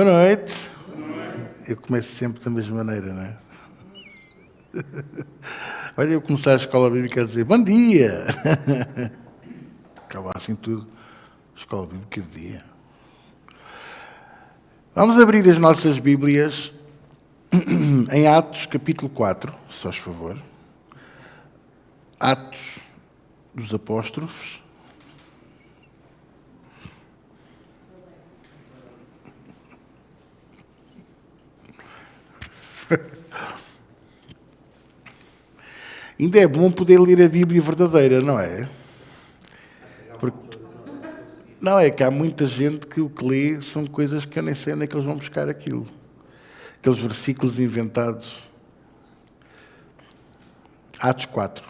Boa noite. Eu começo sempre da mesma maneira, não é? Olha, eu começar a escola bíblica a dizer bom dia. Acaba assim tudo. Escola bíblica de dia. Vamos abrir as nossas Bíblias em Atos, capítulo 4, se faz favor. Atos dos Apóstolos. Ainda é bom poder ler a Bíblia verdadeira, não é? Porque, não, é que há muita gente que o que lê são coisas que eu nem sei onde é que eles vão buscar aquilo. Aqueles versículos inventados. Atos 4.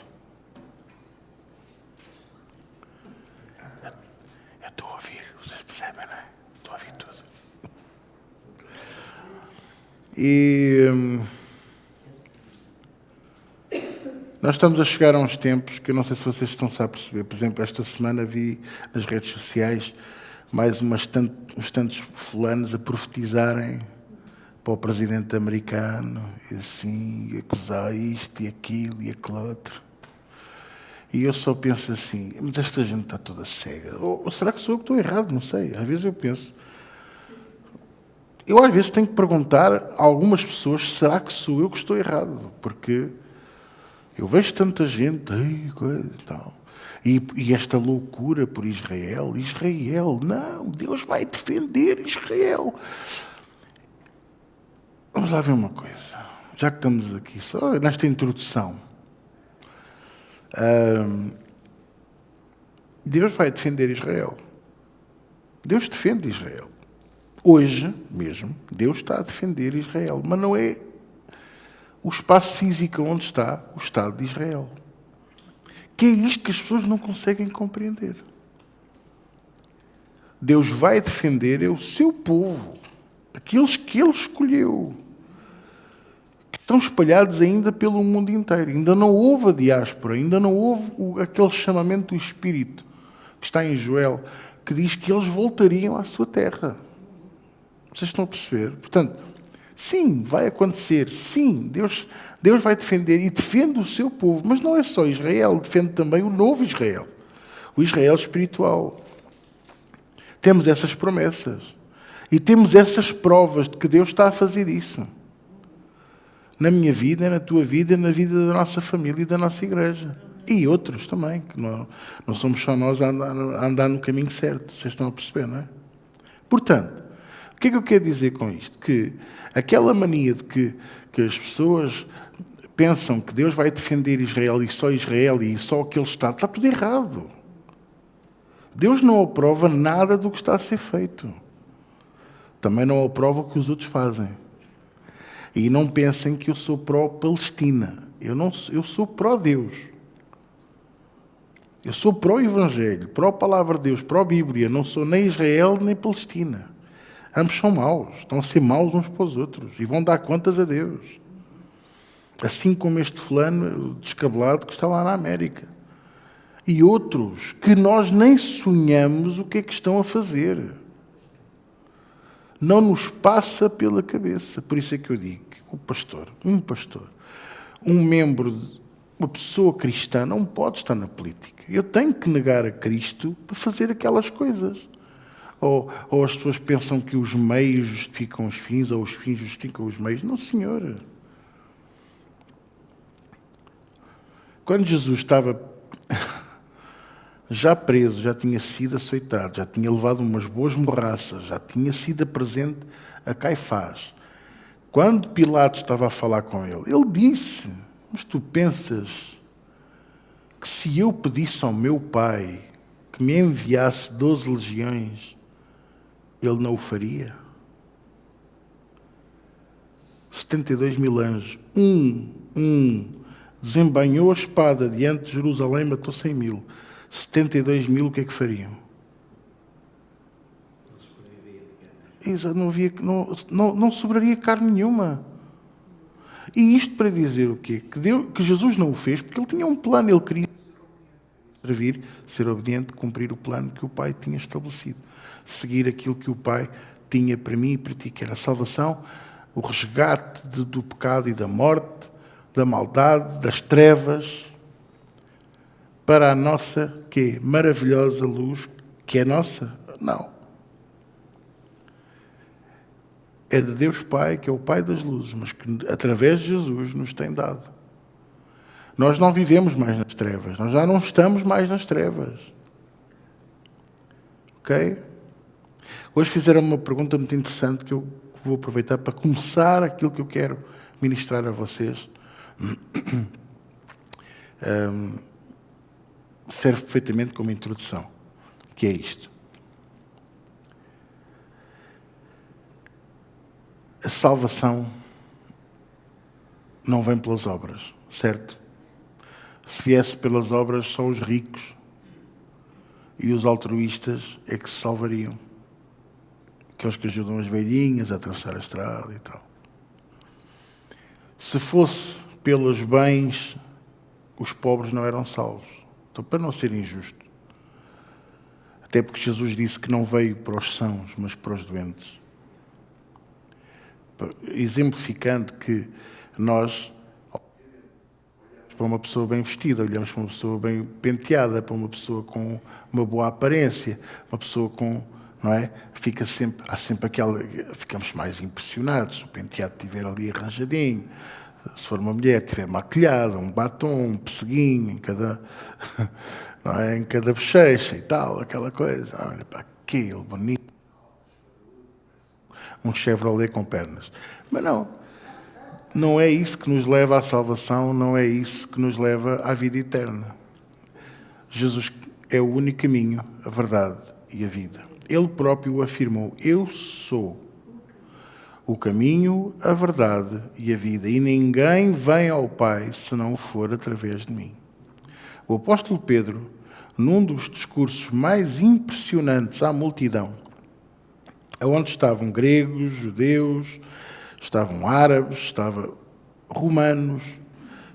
Eu estou a ouvir, vocês percebem, não é? Estou a ouvir tudo. E nós estamos a chegar a uns tempos que eu não sei se vocês estão-se a perceber. Por exemplo, esta semana vi nas redes sociais mais uns tantos fulanos a profetizarem para o presidente americano, e assim, e acusar isto e aquilo e aquele outro. E eu só penso assim, mas esta gente está toda cega. Ou será que sou eu que estou errado? Não sei. Às vezes eu penso. Eu às vezes tenho que perguntar a algumas pessoas, será que sou eu que estou errado? Porque eu vejo tanta gente, coisa e tal. E esta loucura por Israel. Israel, não, Deus vai defender Israel. Vamos lá ver uma coisa. Já que estamos aqui, só nesta introdução. Deus vai defender Israel. Deus defende Israel. Hoje mesmo, Deus está a defender Israel. Mas não é o espaço físico onde está o Estado de Israel. Que é isto que as pessoas não conseguem compreender. Deus vai defender o seu povo, aqueles que Ele escolheu, que estão espalhados ainda pelo mundo inteiro. Ainda não houve a diáspora, ainda não houve aquele chamamento do Espírito, que está em Joel, que diz que eles voltariam à sua terra. Vocês estão a perceber? Portanto, sim, vai acontecer. Sim, Deus vai defender e defende o seu povo. Mas não é só Israel, defende também o novo Israel. O Israel espiritual. Temos essas promessas. E temos essas provas de que Deus está a fazer isso. Na minha vida, na tua vida, na vida da nossa família e da nossa igreja. E outros também, que não somos só nós a andar no caminho certo. Vocês estão a perceber, não é? Portanto, o que é que eu quero dizer com isto? Que aquela mania de que as pessoas pensam que Deus vai defender Israel e só aquele Estado, está tudo errado. Deus não aprova nada do que está a ser feito. Também não aprova o que os outros fazem. E não pensem que eu sou pró-Palestina. Eu sou pró-Deus. Eu sou pró-Evangelho, pró-Palavra de Deus, pró-Bíblia. Não sou nem Israel nem Palestina. Ambos são maus, estão a ser maus uns para os outros e vão dar contas a Deus. Assim como este fulano descabelado que está lá na América. E outros que nós nem sonhamos o que é que estão a fazer. Não nos passa pela cabeça. Por isso é que eu digo que um membro, uma pessoa cristã não pode estar na política. Eu tenho que negar a Cristo para fazer aquelas coisas. Ou as pessoas pensam que os meios justificam os fins, ou os fins justificam os meios. Não, senhor. Quando Jesus estava já preso, já tinha sido açoitado, já tinha levado umas boas morraças, já tinha sido apresente a Caifás. Quando Pilatos estava a falar com ele disse, mas tu pensas que se eu pedisse ao meu pai que me enviasse 12 legiões, ele não o faria? 72 mil anjos. Desembainhou a espada diante de Jerusalém, matou 100 mil. 72 mil, o que é que fariam? Não sobraria carne nenhuma. E isto para dizer o quê? Que Jesus não o fez porque ele tinha um plano, ele queria servir, ser obediente, cumprir o plano que o Pai tinha estabelecido. Seguir aquilo que o Pai tinha para mim e para ti, que era a salvação, o resgate do pecado e da morte, da maldade, das trevas, para a nossa, maravilhosa luz, que é nossa? Não. É de Deus Pai, que é o Pai das luzes, mas que através de Jesus nos tem dado. Nós não vivemos mais nas trevas, nós já não estamos mais nas trevas. Ok? Hoje fizeram uma pergunta muito interessante que eu vou aproveitar para começar aquilo que eu quero ministrar a vocês. Serve perfeitamente como introdução, que é isto. A salvação não vem pelas obras, certo? Se viesse pelas obras, só os ricos e os altruístas é que se salvariam. Aqueles que ajudam as velhinhas a atravessar a estrada e tal. Se fosse pelos bens, os pobres não eram salvos. Então, para não ser injusto, até porque Jesus disse que não veio para os sãos, mas para os doentes. Exemplificando que nós olhamos para uma pessoa bem vestida, olhamos para uma pessoa bem penteada, para uma pessoa com uma boa aparência, uma pessoa com, não é? Há sempre aquela, ficamos mais impressionados, se o penteado estiver ali arranjadinho, se for uma mulher, estiver maquilhada, um batom, um pesseguinho não é? Em cada bochecha e tal, aquela coisa, olha para aquele bonito, um Chevrolet com pernas. Mas não é isso que nos leva à salvação, não é isso que nos leva à vida eterna. Jesus é o único caminho, a verdade e a vida. Ele próprio o afirmou: eu sou o caminho, a verdade e a vida, e ninguém vem ao Pai se não for através de mim. O apóstolo Pedro, num dos discursos mais impressionantes à multidão, onde estavam gregos, judeus, estavam árabes, estavam romanos,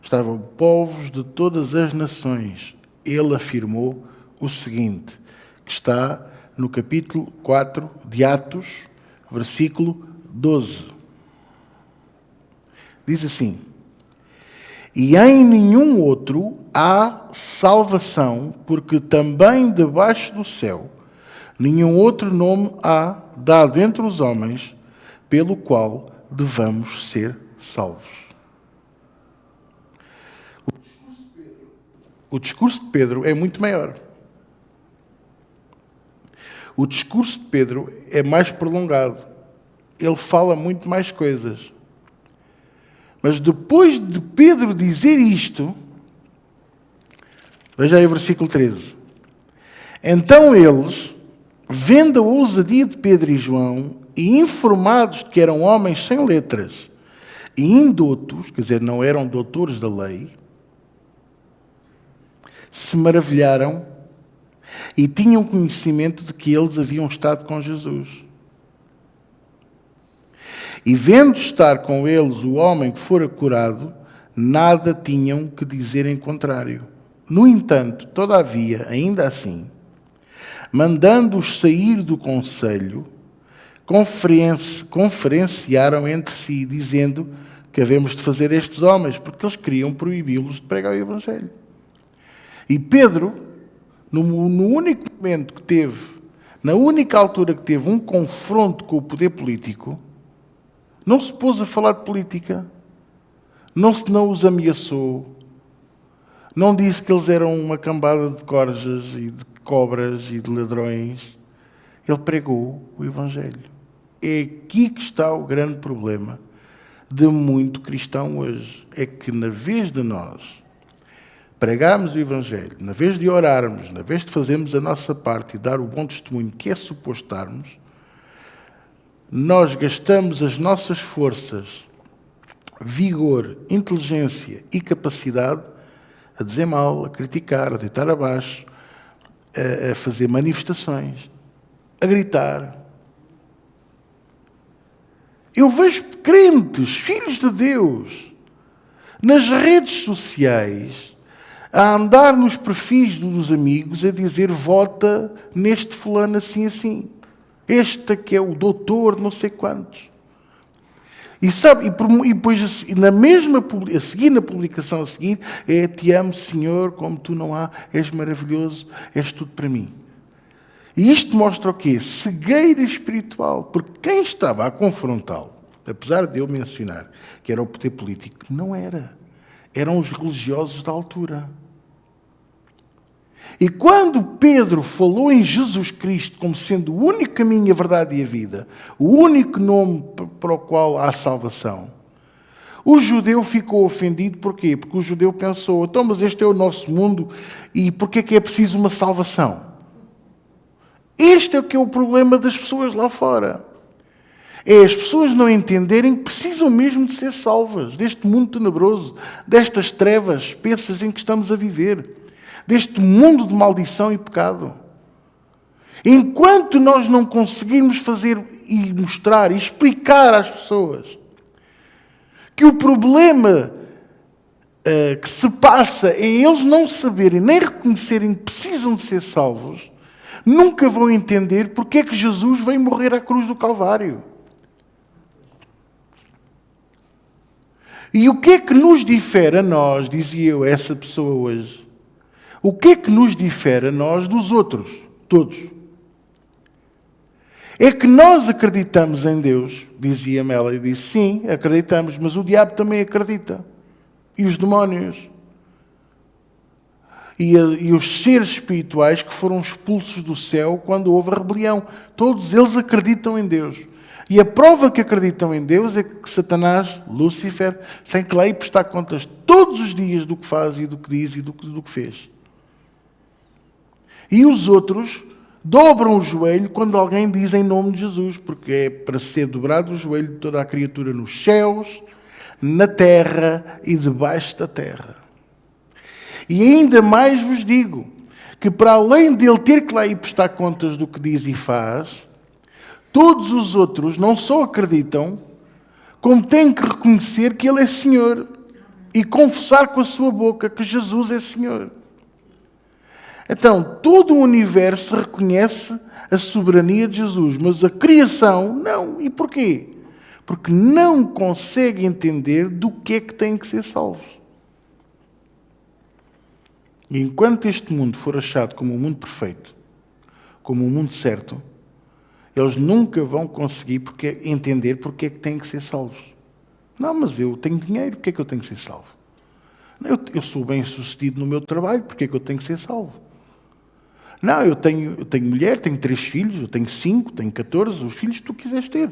estavam povos de todas as nações, ele afirmou o seguinte, que está no capítulo 4 de Atos, versículo 12. Diz assim: e em nenhum outro há salvação, porque também debaixo do céu nenhum outro nome há dado entre os homens pelo qual devamos ser salvos. O discurso de Pedro é muito maior. O discurso de Pedro é mais prolongado. Ele fala muito mais coisas. Mas depois de Pedro dizer isto, veja aí o versículo 13. Então eles, vendo a ousadia de Pedro e João, e informados de que eram homens sem letras e indotos, quer dizer, não eram doutores da lei, se maravilharam e tinham conhecimento de que eles haviam estado com Jesus. E vendo estar com eles o homem que fora curado, nada tinham que dizer em contrário. No entanto, todavia, ainda assim, mandando-os sair do conselho, conferenciaram entre si, dizendo que havemos de fazer estes homens, porque eles queriam proibi-los de pregar o Evangelho. E Pedro, no único momento que teve, na única altura que teve um confronto com o poder político, não se pôs a falar de política, não os ameaçou, não disse que eles eram uma cambada de corjas e de cobras e de ladrões. Ele pregou o Evangelho. É aqui que está o grande problema de muito cristão hoje. É que na vez de nós pregarmos o Evangelho, na vez de orarmos, na vez de fazermos a nossa parte e dar o bom testemunho que é suposto darmos, nós gastamos as nossas forças, vigor, inteligência e capacidade a dizer mal, a criticar, a deitar abaixo, a fazer manifestações, a gritar. Eu vejo crentes, filhos de Deus, nas redes sociais, a andar nos perfis dos amigos, a dizer: vota neste fulano assim, assim. Este que é o doutor, não sei quantos. E sabe, e depois, na mesma, a seguir, na publicação a seguir, é: te amo, Senhor, como tu não há, és maravilhoso, és tudo para mim. E isto mostra o quê? Cegueira espiritual. Porque quem estava a confrontá-lo, apesar de eu mencionar que era o poder político, não era. Eram os religiosos da altura. E quando Pedro falou em Jesus Cristo como sendo o único caminho, a verdade e a vida, o único nome para o qual há salvação, o judeu ficou ofendido. Porquê? Porque o judeu pensou: então, mas este é o nosso mundo e porquê é que é preciso uma salvação? Este é o que é o problema das pessoas lá fora. É as pessoas não entenderem que precisam mesmo de ser salvas deste mundo tenebroso, destas trevas espessas em que estamos a viver, deste mundo de maldição e pecado. Enquanto nós não conseguirmos fazer e mostrar e explicar às pessoas que o problema que se passa é eles não saberem nem reconhecerem que precisam de ser salvos, nunca vão entender porque é que Jesus veio morrer à cruz do Calvário. E o que é que nos difere a nós, dizia eu a essa pessoa hoje, o que é que nos difere a nós dos outros, todos? É que nós acreditamos em Deus, dizia-me ela, e disse: sim, acreditamos, mas o diabo também acredita. E os demónios. E os seres espirituais que foram expulsos do céu quando houve a rebelião. Todos eles acreditam em Deus. E a prova que acreditam em Deus é que Satanás, Lúcifer, tem que lá ir prestar contas todos os dias do que faz e do que diz e do que fez. E os outros dobram o joelho quando alguém diz em nome de Jesus, porque é para ser dobrado o joelho de toda a criatura nos céus, na terra e debaixo da terra. E ainda mais vos digo, que para além dele ter que lá ir prestar contas do que diz e faz, todos os outros não só acreditam, como têm que reconhecer que ele é Senhor e confessar com a sua boca que Jesus é Senhor. Então, todo o universo reconhece a soberania de Jesus, mas a criação não. E porquê? Porque não consegue entender do que é que têm que ser salvos. E enquanto este mundo for achado como um mundo perfeito, como um mundo certo, eles nunca vão conseguir entender porque é que têm que ser salvos. Não, mas eu tenho dinheiro, porque é que eu tenho que ser salvo? Eu sou bem-sucedido no meu trabalho, porque é que eu tenho que ser salvo? Não, eu tenho mulher, tenho 3 filhos, eu tenho 5, tenho 14, os filhos que tu quiseres ter.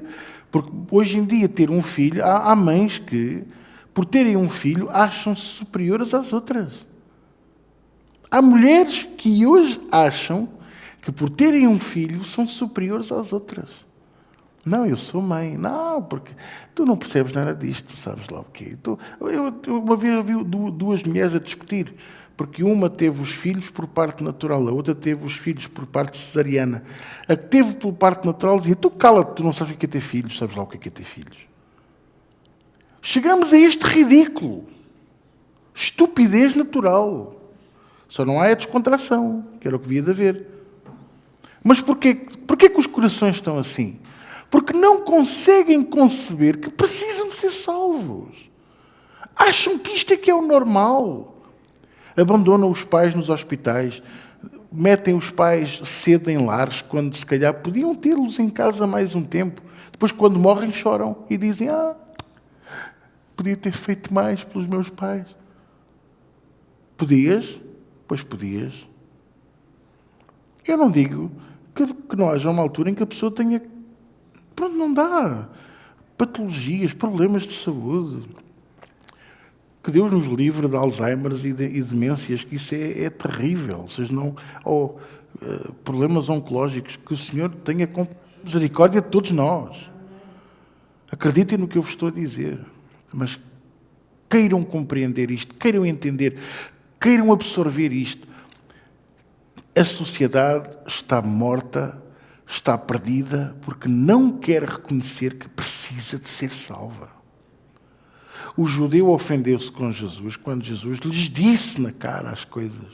Porque hoje em dia ter um filho, há mães que, por terem um filho, acham-se superiores às outras. Há mulheres que hoje acham que por terem um filho são superiores às outras. Não, eu sou mãe. Não, porque tu não percebes nada disto, sabes lá o quê? Eu uma vez ouvi 2 mulheres a discutir, porque uma teve os filhos por parte natural, a outra teve os filhos por parte cesariana. A que teve por parte natural dizia: tu cala-te, tu não sabes o que é ter filhos, sabes lá o que é ter filhos. Chegamos a este ridículo. Estupidez natural. Só não há a descontração, que era o que devia de haver. Mas porquê que os corações estão assim? Porque não conseguem conceber que precisam de ser salvos. Acham que isto é que é o normal. Abandonam os pais nos hospitais, metem os pais cedo em lares, quando se calhar podiam tê-los em casa mais um tempo. Depois, quando morrem, choram e dizem: podia ter feito mais pelos meus pais. Podias? Pois podias. Eu não digo que não haja uma altura em que a pessoa tenha... Pronto, não dá. Patologias, problemas de saúde. Que Deus nos livre de Alzheimer e demências, que isso é terrível. Ou seja, problemas oncológicos, que o Senhor tenha misericórdia de todos nós. Acreditem no que eu vos estou a dizer. Mas queiram compreender isto, queiram entender, queiram absorver isto. A sociedade está morta, está perdida, porque não quer reconhecer que precisa de ser salva. O judeu ofendeu-se com Jesus quando Jesus lhes disse na cara as coisas.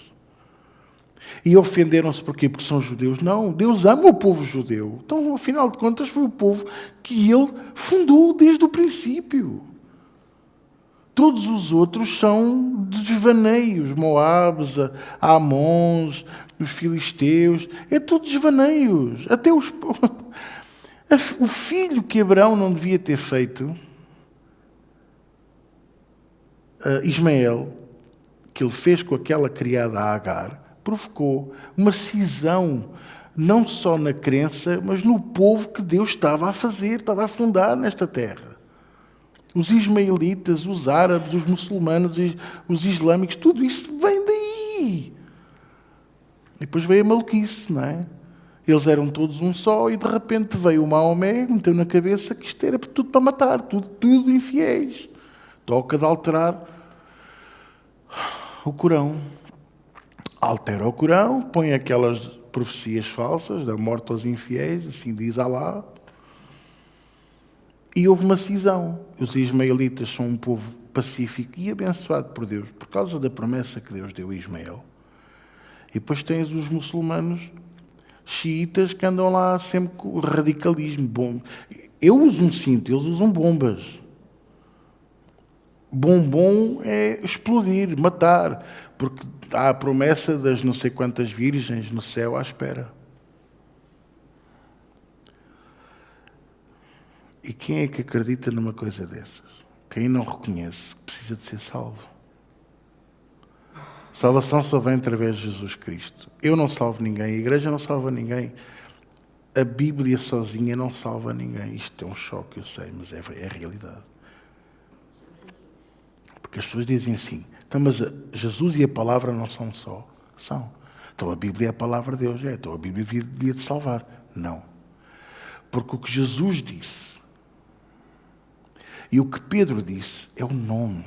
E ofenderam-se porquê? Porque são judeus? Não, Deus ama o povo judeu. Então, afinal de contas, foi o povo que ele fundou desde o princípio. Todos os outros são de desvaneios. Moabes, Amons, os filisteus. É tudo desvaneios. Até os... O filho que Abraão não devia ter feito, Ismael, que ele fez com aquela criada Agar, provocou uma cisão, não só na crença, mas no povo que Deus estava a fazer, estava a fundar nesta terra. Os ismaelitas, os árabes, os muçulmanos, os islâmicos, tudo isso vem daí. E depois veio a maluquice, não é? Eles eram todos um só e de repente veio o Maomé, meteu na cabeça que isto era tudo para matar, tudo infiéis. Toca de alterar o Corão. Altera o Corão, põe aquelas profecias falsas da morte aos infiéis, assim diz Alá. E houve uma cisão. Os ismaelitas são um povo pacífico e abençoado por Deus, por causa da promessa que Deus deu a Ismael. E depois tens os muçulmanos xiitas que andam lá sempre com o radicalismo. Bom, eu uso um cinto, eles usam bombas. Bom é explodir, matar, porque há a promessa das não sei quantas virgens no céu à espera. E quem é que acredita numa coisa dessas? Quem não reconhece que precisa de ser salvo. Salvação só vem através de Jesus Cristo. Eu não salvo ninguém, a igreja não salva ninguém. A Bíblia sozinha não salva ninguém. Isto é um choque, eu sei, mas é a realidade. Porque as pessoas dizem assim, então, mas Jesus e a palavra não são só. São. Então a Bíblia é a palavra de Deus. Então a Bíblia devia te salvar. Não. Porque o que Jesus disse e o que Pedro disse é o nome.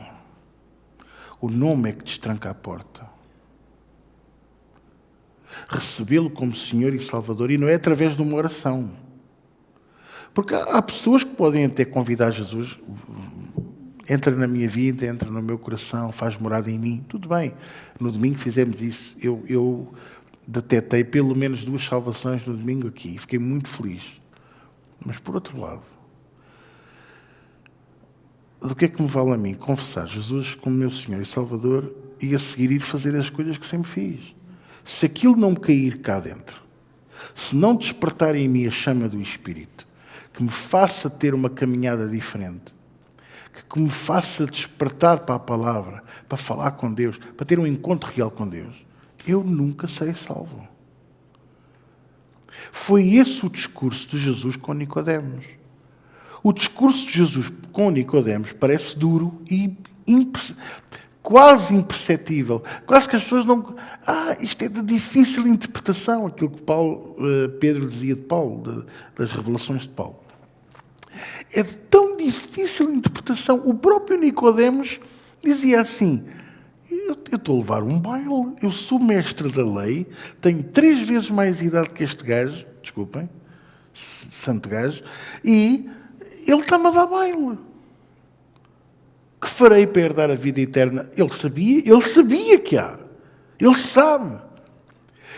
O nome é que destranca a porta. Recebê-lo como Senhor e Salvador, e não é através de uma oração. Porque há pessoas que podem até convidar Jesus, entra na minha vida, entra no meu coração, faz morada em mim, tudo bem. No domingo fizemos isso. Eu detetei pelo menos 2 salvações no domingo aqui, fiquei muito feliz. Mas por outro lado, do que é que me vale a mim confessar Jesus como meu Senhor e Salvador e a seguir ir fazer as coisas que sempre fiz? Se aquilo não me cair cá dentro, se não despertar em mim a chama do Espírito, que me faça ter uma caminhada diferente, que me faça despertar para a palavra, para falar com Deus, para ter um encontro real com Deus, eu nunca serei salvo. Foi esse o discurso de Jesus com Nicodemos. O discurso de Jesus com Nicodemos parece duro e quase imperceptível. Quase que as pessoas não... isto é de difícil interpretação, aquilo que Pedro dizia de Paulo, das revelações de Paulo. É de tão difícil interpretação. O próprio Nicodemos dizia assim, eu estou a levar um baile, eu sou mestre da lei, tenho 3 vezes mais idade que este gajo, desculpem, santo gajo, e ele está-me a dar baile. Que farei para herdar a vida eterna? Ele sabia que há. Ele sabe.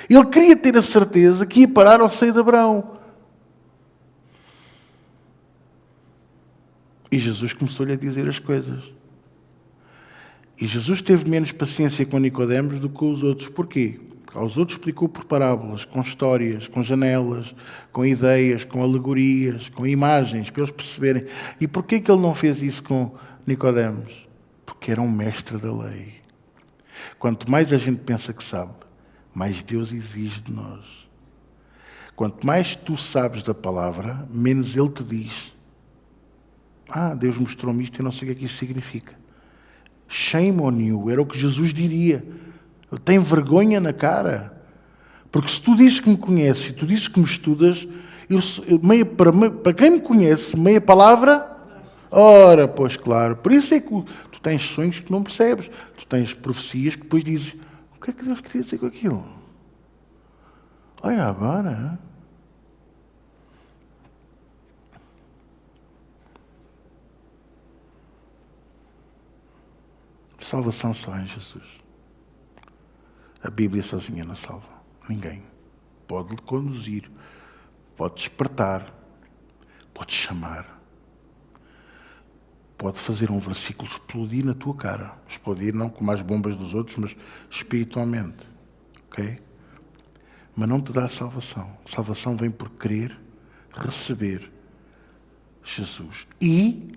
Ele queria ter a certeza que ia parar ao seio de Abraão. E Jesus começou-lhe a dizer as coisas. E Jesus teve menos paciência com Nicodemos do que com os outros. Porquê? Porque aos outros explicou por parábolas, com histórias, com janelas, com ideias, com alegorias, com imagens, para eles perceberem. E porquê que ele não fez isso com Nicodemos? Porque era um mestre da lei. Quanto mais a gente pensa que sabe, mais Deus exige de nós. Quanto mais tu sabes da palavra, menos Ele te diz. Deus mostrou-me isto e não sei o que é que isso significa. Shame on you, era o que Jesus diria. Eu tenho vergonha na cara. Porque se tu dizes que me conheces e tu dizes que me estudas, para quem me conhece, meia palavra... Ora, pois claro, por isso é que tu tens sonhos que não percebes. Tu tens profecias que depois dizes, o que é que Deus queria dizer com aquilo? Olha agora. Salvação só em Jesus. A Bíblia sozinha não salva. Ninguém. Pode-lhe conduzir, pode despertar, pode chamar, pode fazer um versículo explodir na tua cara. Explodir não como as bombas dos outros, mas espiritualmente. Ok? Mas não te dá salvação. Salvação vem por crer, receber Jesus. E,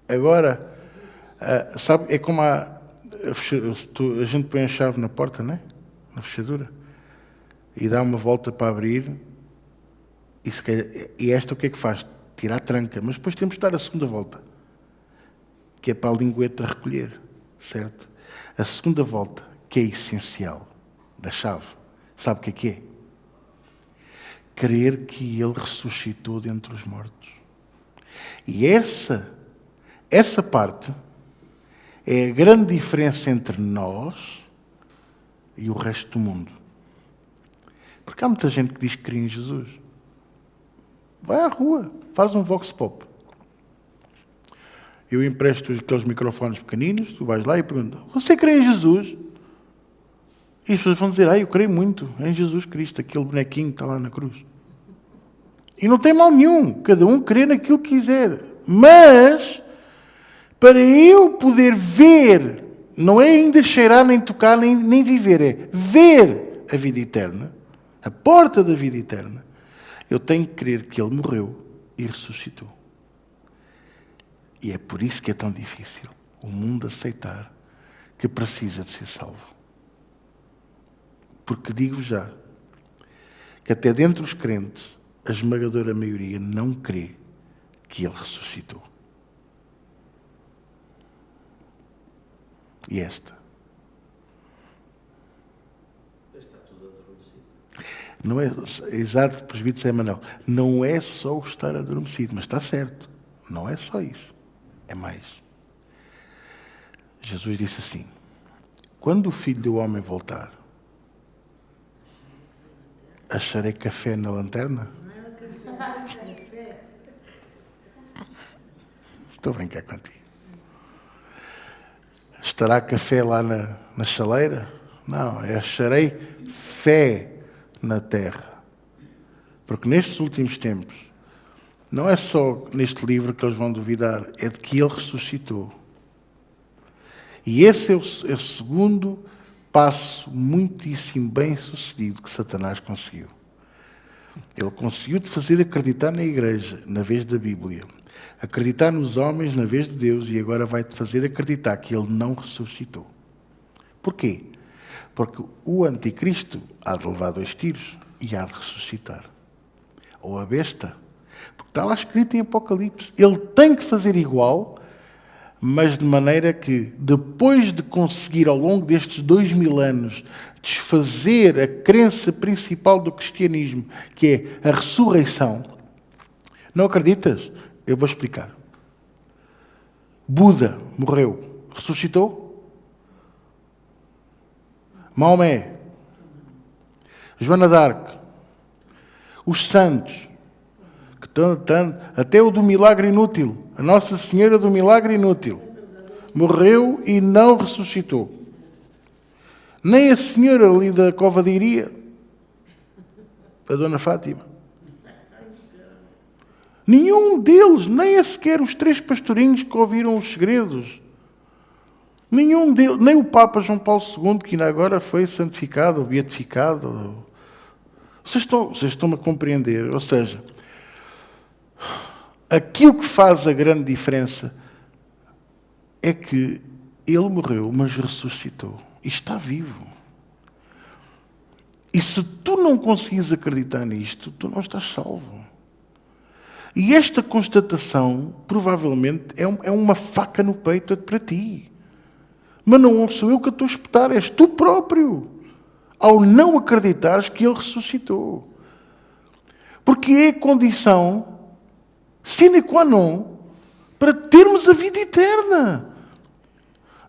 agora, sabe, é como a gente põe a chave na porta, não é? Na fechadura. E dá uma volta para abrir. E esta o que é que faz? Tira a tranca. Mas depois temos de dar a segunda volta. Que é para a lingueta recolher. Certo? A segunda volta, que é essencial, da chave. Sabe o que é? Crer que Ele ressuscitou dentre os mortos. E essa parte é a grande diferença entre nós e o resto do mundo. Porque há muita gente que diz que crê em Jesus. Vai à rua, faz um vox pop. Eu empresto aqueles microfones pequeninos, tu vais lá e perguntas: você crê em Jesus? E as pessoas vão dizer: eu creio muito em Jesus Cristo, aquele bonequinho que está lá na cruz. E não tem mal nenhum, cada um crê naquilo que quiser. Mas, para eu poder ver, não é ainda cheirar, nem tocar, nem viver, é ver a vida eterna, a porta da vida eterna, eu tenho que crer que Ele morreu e ressuscitou. E é por isso que é tão difícil o mundo aceitar que precisa de ser salvo. Porque digo já que até dentro dos crentes, a esmagadora maioria não crê que Ele ressuscitou. E esta? Está tudo adormecido. Não é, exato, presbítero Zé Manuel, não é só o estar adormecido, mas está certo. Não é só isso. É mais. Jesus disse assim: quando o Filho do Homem voltar, acharei café na lanterna? Estou a brincar contigo. Estará café lá na chaleira? Não, acharei fé na terra. Porque nestes últimos tempos, não é só neste livro que eles vão duvidar, é de que Ele ressuscitou. E esse é o segundo passo muitíssimo bem sucedido que Satanás conseguiu. Ele conseguiu te fazer acreditar na igreja, na vez da Bíblia. Acreditar nos homens, na vez de Deus, e agora vai-te fazer acreditar que Ele não ressuscitou. Porquê? Porque o anticristo há de levar 2 tiros e há de ressuscitar. Ou a besta. Porque está lá escrito em Apocalipse. Ele tem que fazer igual, mas de maneira que, depois de conseguir, ao longo destes 2000 anos, desfazer a crença principal do cristianismo, que é a ressurreição. Não acreditas? Eu vou explicar. Buda morreu. Ressuscitou? Maomé. Joana d'Arc. Os santos. Até o do milagre inútil. A Nossa Senhora do milagre inútil. Morreu e não ressuscitou. Nem a senhora ali da Cova de Iria. A Dona Fátima. Nenhum deles, nem sequer os 3 pastorinhos que ouviram os segredos. Nenhum deles, nem o Papa João Paulo II, que ainda agora foi santificado ou beatificado. Vocês estão a compreender? Ou seja, aquilo que faz a grande diferença é que Ele morreu, mas ressuscitou. E está vivo. E se tu não conseguires acreditar nisto, tu não estás salvo. E esta constatação, provavelmente, é uma faca no peito para ti. Mas não sou eu que a estou a espetar, és tu próprio. Ao não acreditares que Ele ressuscitou. Porque é a condição sine qua non para termos a vida eterna.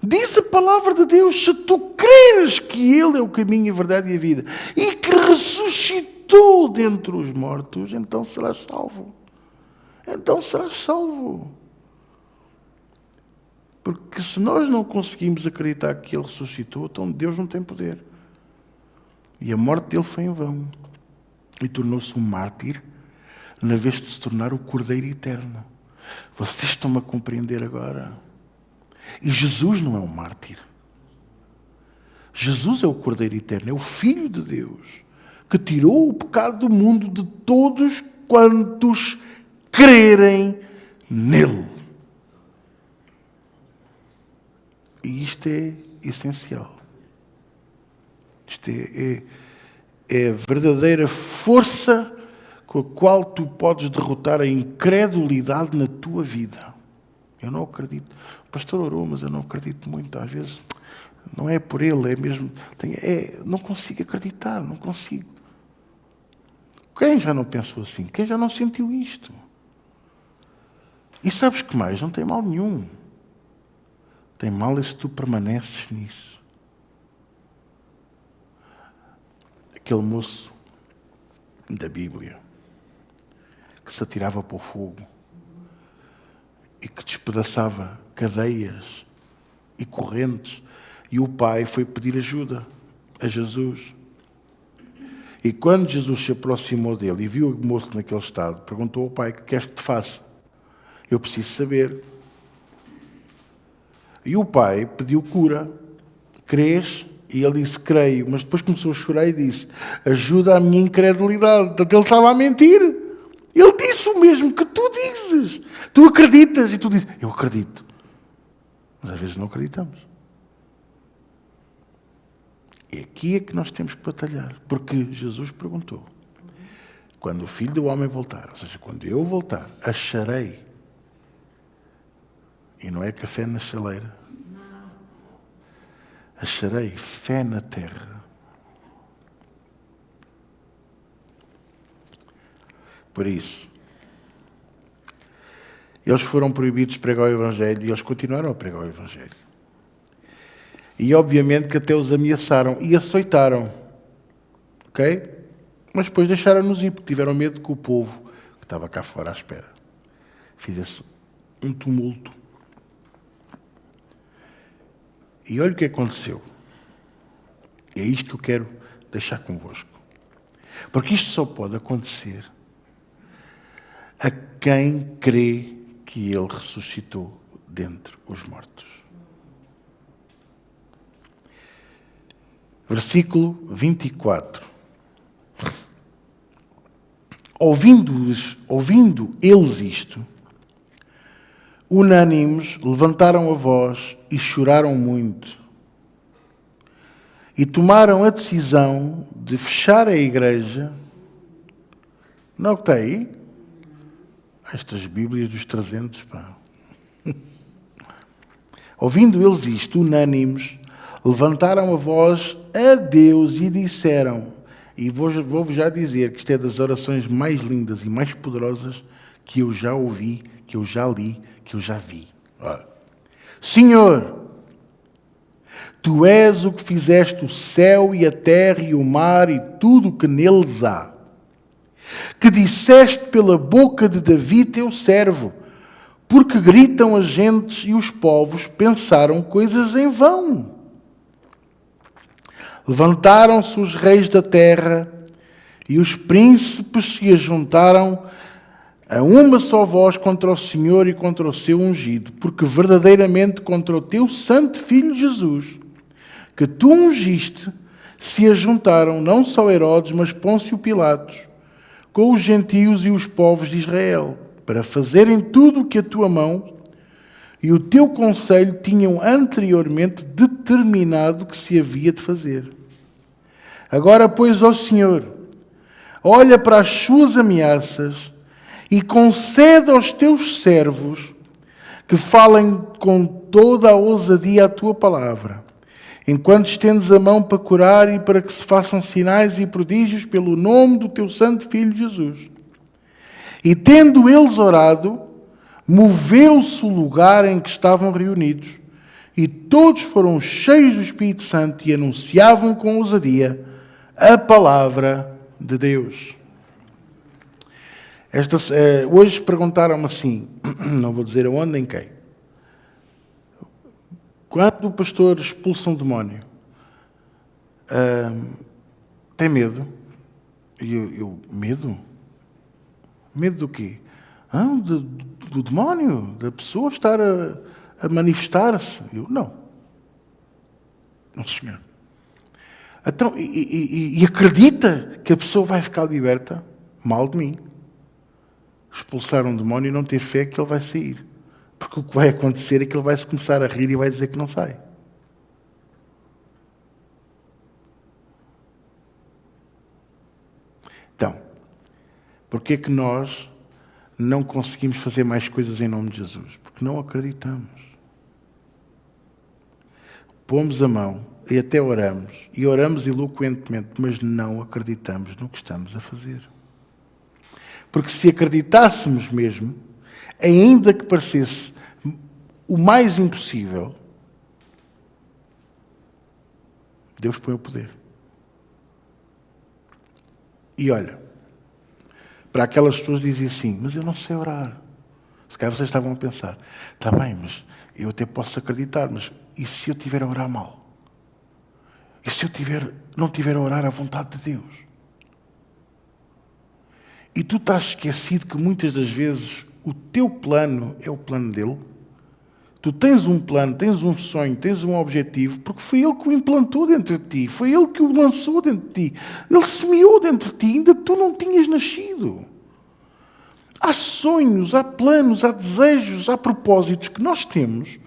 Diz a palavra de Deus: se tu creres que Ele é o caminho, a verdade e a vida, e que ressuscitou dentre os mortos, então serás salvo. Então serás salvo. Porque se nós não conseguimos acreditar que Ele ressuscitou, então Deus não tem poder. E a morte dele foi em vão. E tornou-se um mártir, na vez de se tornar o Cordeiro Eterno. Vocês estão-me a compreender agora? E Jesus não é um mártir. Jesus é o Cordeiro Eterno, é o Filho de Deus, que tirou o pecado do mundo de todos quantos crerem nele. E isto é essencial. Isto é a verdadeira força com a qual tu podes derrotar a incredulidade na tua vida. Eu não acredito. O pastor orou, mas eu não acredito muito. Às vezes não é por ele, é mesmo... não consigo acreditar, não consigo. Quem já não pensou assim? Quem já não sentiu isto? E sabes que mais? Não tem mal nenhum. Tem mal é se tu permaneces nisso. Aquele moço da Bíblia que se atirava para o fogo e que despedaçava cadeias e correntes, e o pai foi pedir ajuda a Jesus. E quando Jesus se aproximou dele e viu o moço naquele estado, perguntou ao pai: o que queres que te faça? Eu preciso saber. E o pai pediu cura. Crês? E ele disse: creio. Mas depois começou a chorar e disse: ajuda a minha incredulidade. Portanto, ele estava a mentir. Ele disse o mesmo que tu dizes. Tu acreditas e tu dizes: eu acredito. Mas às vezes não acreditamos. E aqui é que nós temos que batalhar. Porque Jesus perguntou: quando o Filho do Homem voltar, ou seja, quando eu voltar, acharei. E não é café na chaleira. Acharei fé na terra. Por isso, eles foram proibidos de pregar o Evangelho e eles continuaram a pregar o Evangelho. E obviamente que até os ameaçaram e açoitaram. Ok? Mas depois deixaram-nos ir, porque tiveram medo que o povo, que estava cá fora à espera, fizesse um tumulto. E olha o que aconteceu. É isto que eu quero deixar convosco. Porque isto só pode acontecer a quem crê que ele ressuscitou dentre os mortos. Versículo 24. Ouvindo eles isto, unânimes, levantaram a voz e choraram muito. E tomaram a decisão de fechar a igreja. Não é o que está aí? Estas Bíblias dos 300, pá. Ouvindo eles isto, unânimes, levantaram a voz a Deus e disseram, e vou-vos já dizer que isto é das orações mais lindas e mais poderosas que eu já ouvi, que eu já li, que eu já vi. Olha. Senhor, Tu és o que fizeste o céu e a terra e o mar e tudo o que neles há, que disseste pela boca de Davi teu servo, porque gritam as gentes e os povos pensaram coisas em vão. Levantaram-se os reis da terra e os príncipes se ajuntaram a uma só voz contra o Senhor e contra o seu ungido, porque verdadeiramente contra o teu santo Filho Jesus, que tu ungiste, se ajuntaram não só Herodes, mas Pôncio Pilatos, com os gentios e os povos de Israel, para fazerem tudo o que a tua mão e o teu conselho tinham anteriormente determinado que se havia de fazer. Agora, pois, ó Senhor, olha para as suas ameaças e concede aos teus servos que falem com toda a ousadia a tua palavra, enquanto estendes a mão para curar e para que se façam sinais e prodígios pelo nome do teu santo Filho Jesus. E tendo eles orado, moveu-se o lugar em que estavam reunidos, e todos foram cheios do Espírito Santo e anunciavam com ousadia a palavra de Deus. Hoje perguntaram-me assim, não vou dizer aonde nem quem, quando o pastor expulsa um demónio, tem medo. E eu medo? Medo do quê? Do demónio, da pessoa estar a manifestar-se. Eu, não. Não, senhor. Então, e acredita que a pessoa vai ficar liberta? Mal de mim. Expulsar um demónio e não ter fé que ele vai sair. Porque o que vai acontecer é que ele vai se começar a rir e vai dizer que não sai. Então, porquê é que nós não conseguimos fazer mais coisas em nome de Jesus? Porque não acreditamos. Pomos a mão e até oramos, e oramos eloquentemente, mas não acreditamos no que estamos a fazer. Porque se acreditássemos mesmo, ainda que parecesse o mais impossível, Deus põe o poder. E olha, para aquelas pessoas dizem assim, mas eu não sei orar. Se calhar vocês estavam a pensar, está bem, mas eu até posso acreditar, mas e se eu estiver a orar mal? E se eu não estiver a orar à vontade de Deus? E tu estás esquecido que muitas das vezes o teu plano é o plano dele? Tu tens um plano, tens um sonho, tens um objetivo, porque foi ele que o implantou dentro de ti, foi ele que o lançou dentro de ti, ele semeou dentro de ti, ainda tu não tinhas nascido. Há sonhos, há planos, há desejos, há propósitos que nós temos,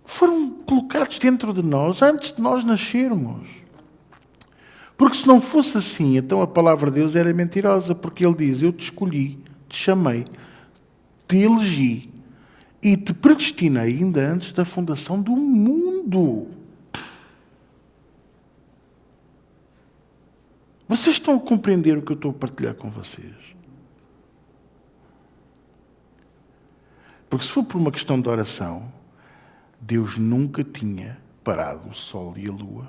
foram colocados dentro de nós antes de nós nascermos. Porque se não fosse assim, então a palavra de Deus era mentirosa, porque ele diz, eu te escolhi, te chamei, te elegi e te predestinei ainda antes da fundação do mundo. Vocês estão a compreender o que eu estou a partilhar com vocês? Porque se for por uma questão de oração, Deus nunca tinha parado o sol e a lua,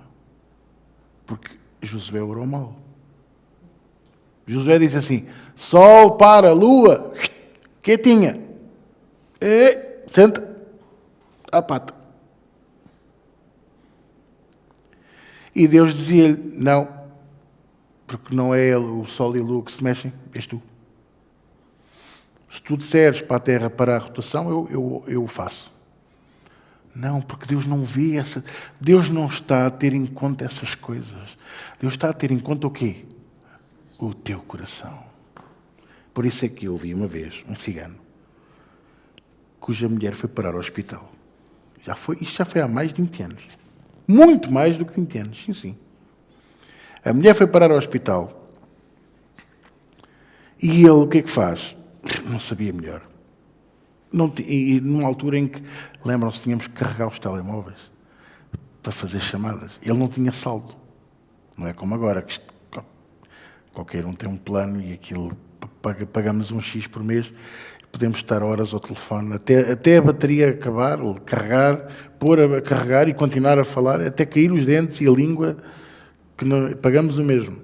porque Josué orou mal. Josué disse assim, sol para, lua, quietinha. Senta à pata. E Deus dizia-lhe, não, porque não é ele, o sol e a lua que se mexem, és tu. Se tu disseres para a Terra parar a rotação, eu faço. Não, porque Deus não vê essa... Deus não está a ter em conta essas coisas. Deus está a ter em conta o quê? O teu coração. Por isso é que eu ouvi uma vez um cigano cuja mulher foi parar ao hospital. Isto já foi há mais de 20 anos. Muito mais do que 20 anos, sim, sim. A mulher foi parar ao hospital. E ele o que é que faz? Não sabia melhor. E numa altura em que, lembram-se, tínhamos que carregar os telemóveis para fazer chamadas. Ele não tinha saldo. Não é como agora, que qualquer um tem um plano e aquilo pagamos um X por mês, podemos estar horas ao telefone, até a bateria acabar, carregar, pôr a carregar e continuar a falar, até cair os dentes e a língua, que não, pagamos o mesmo.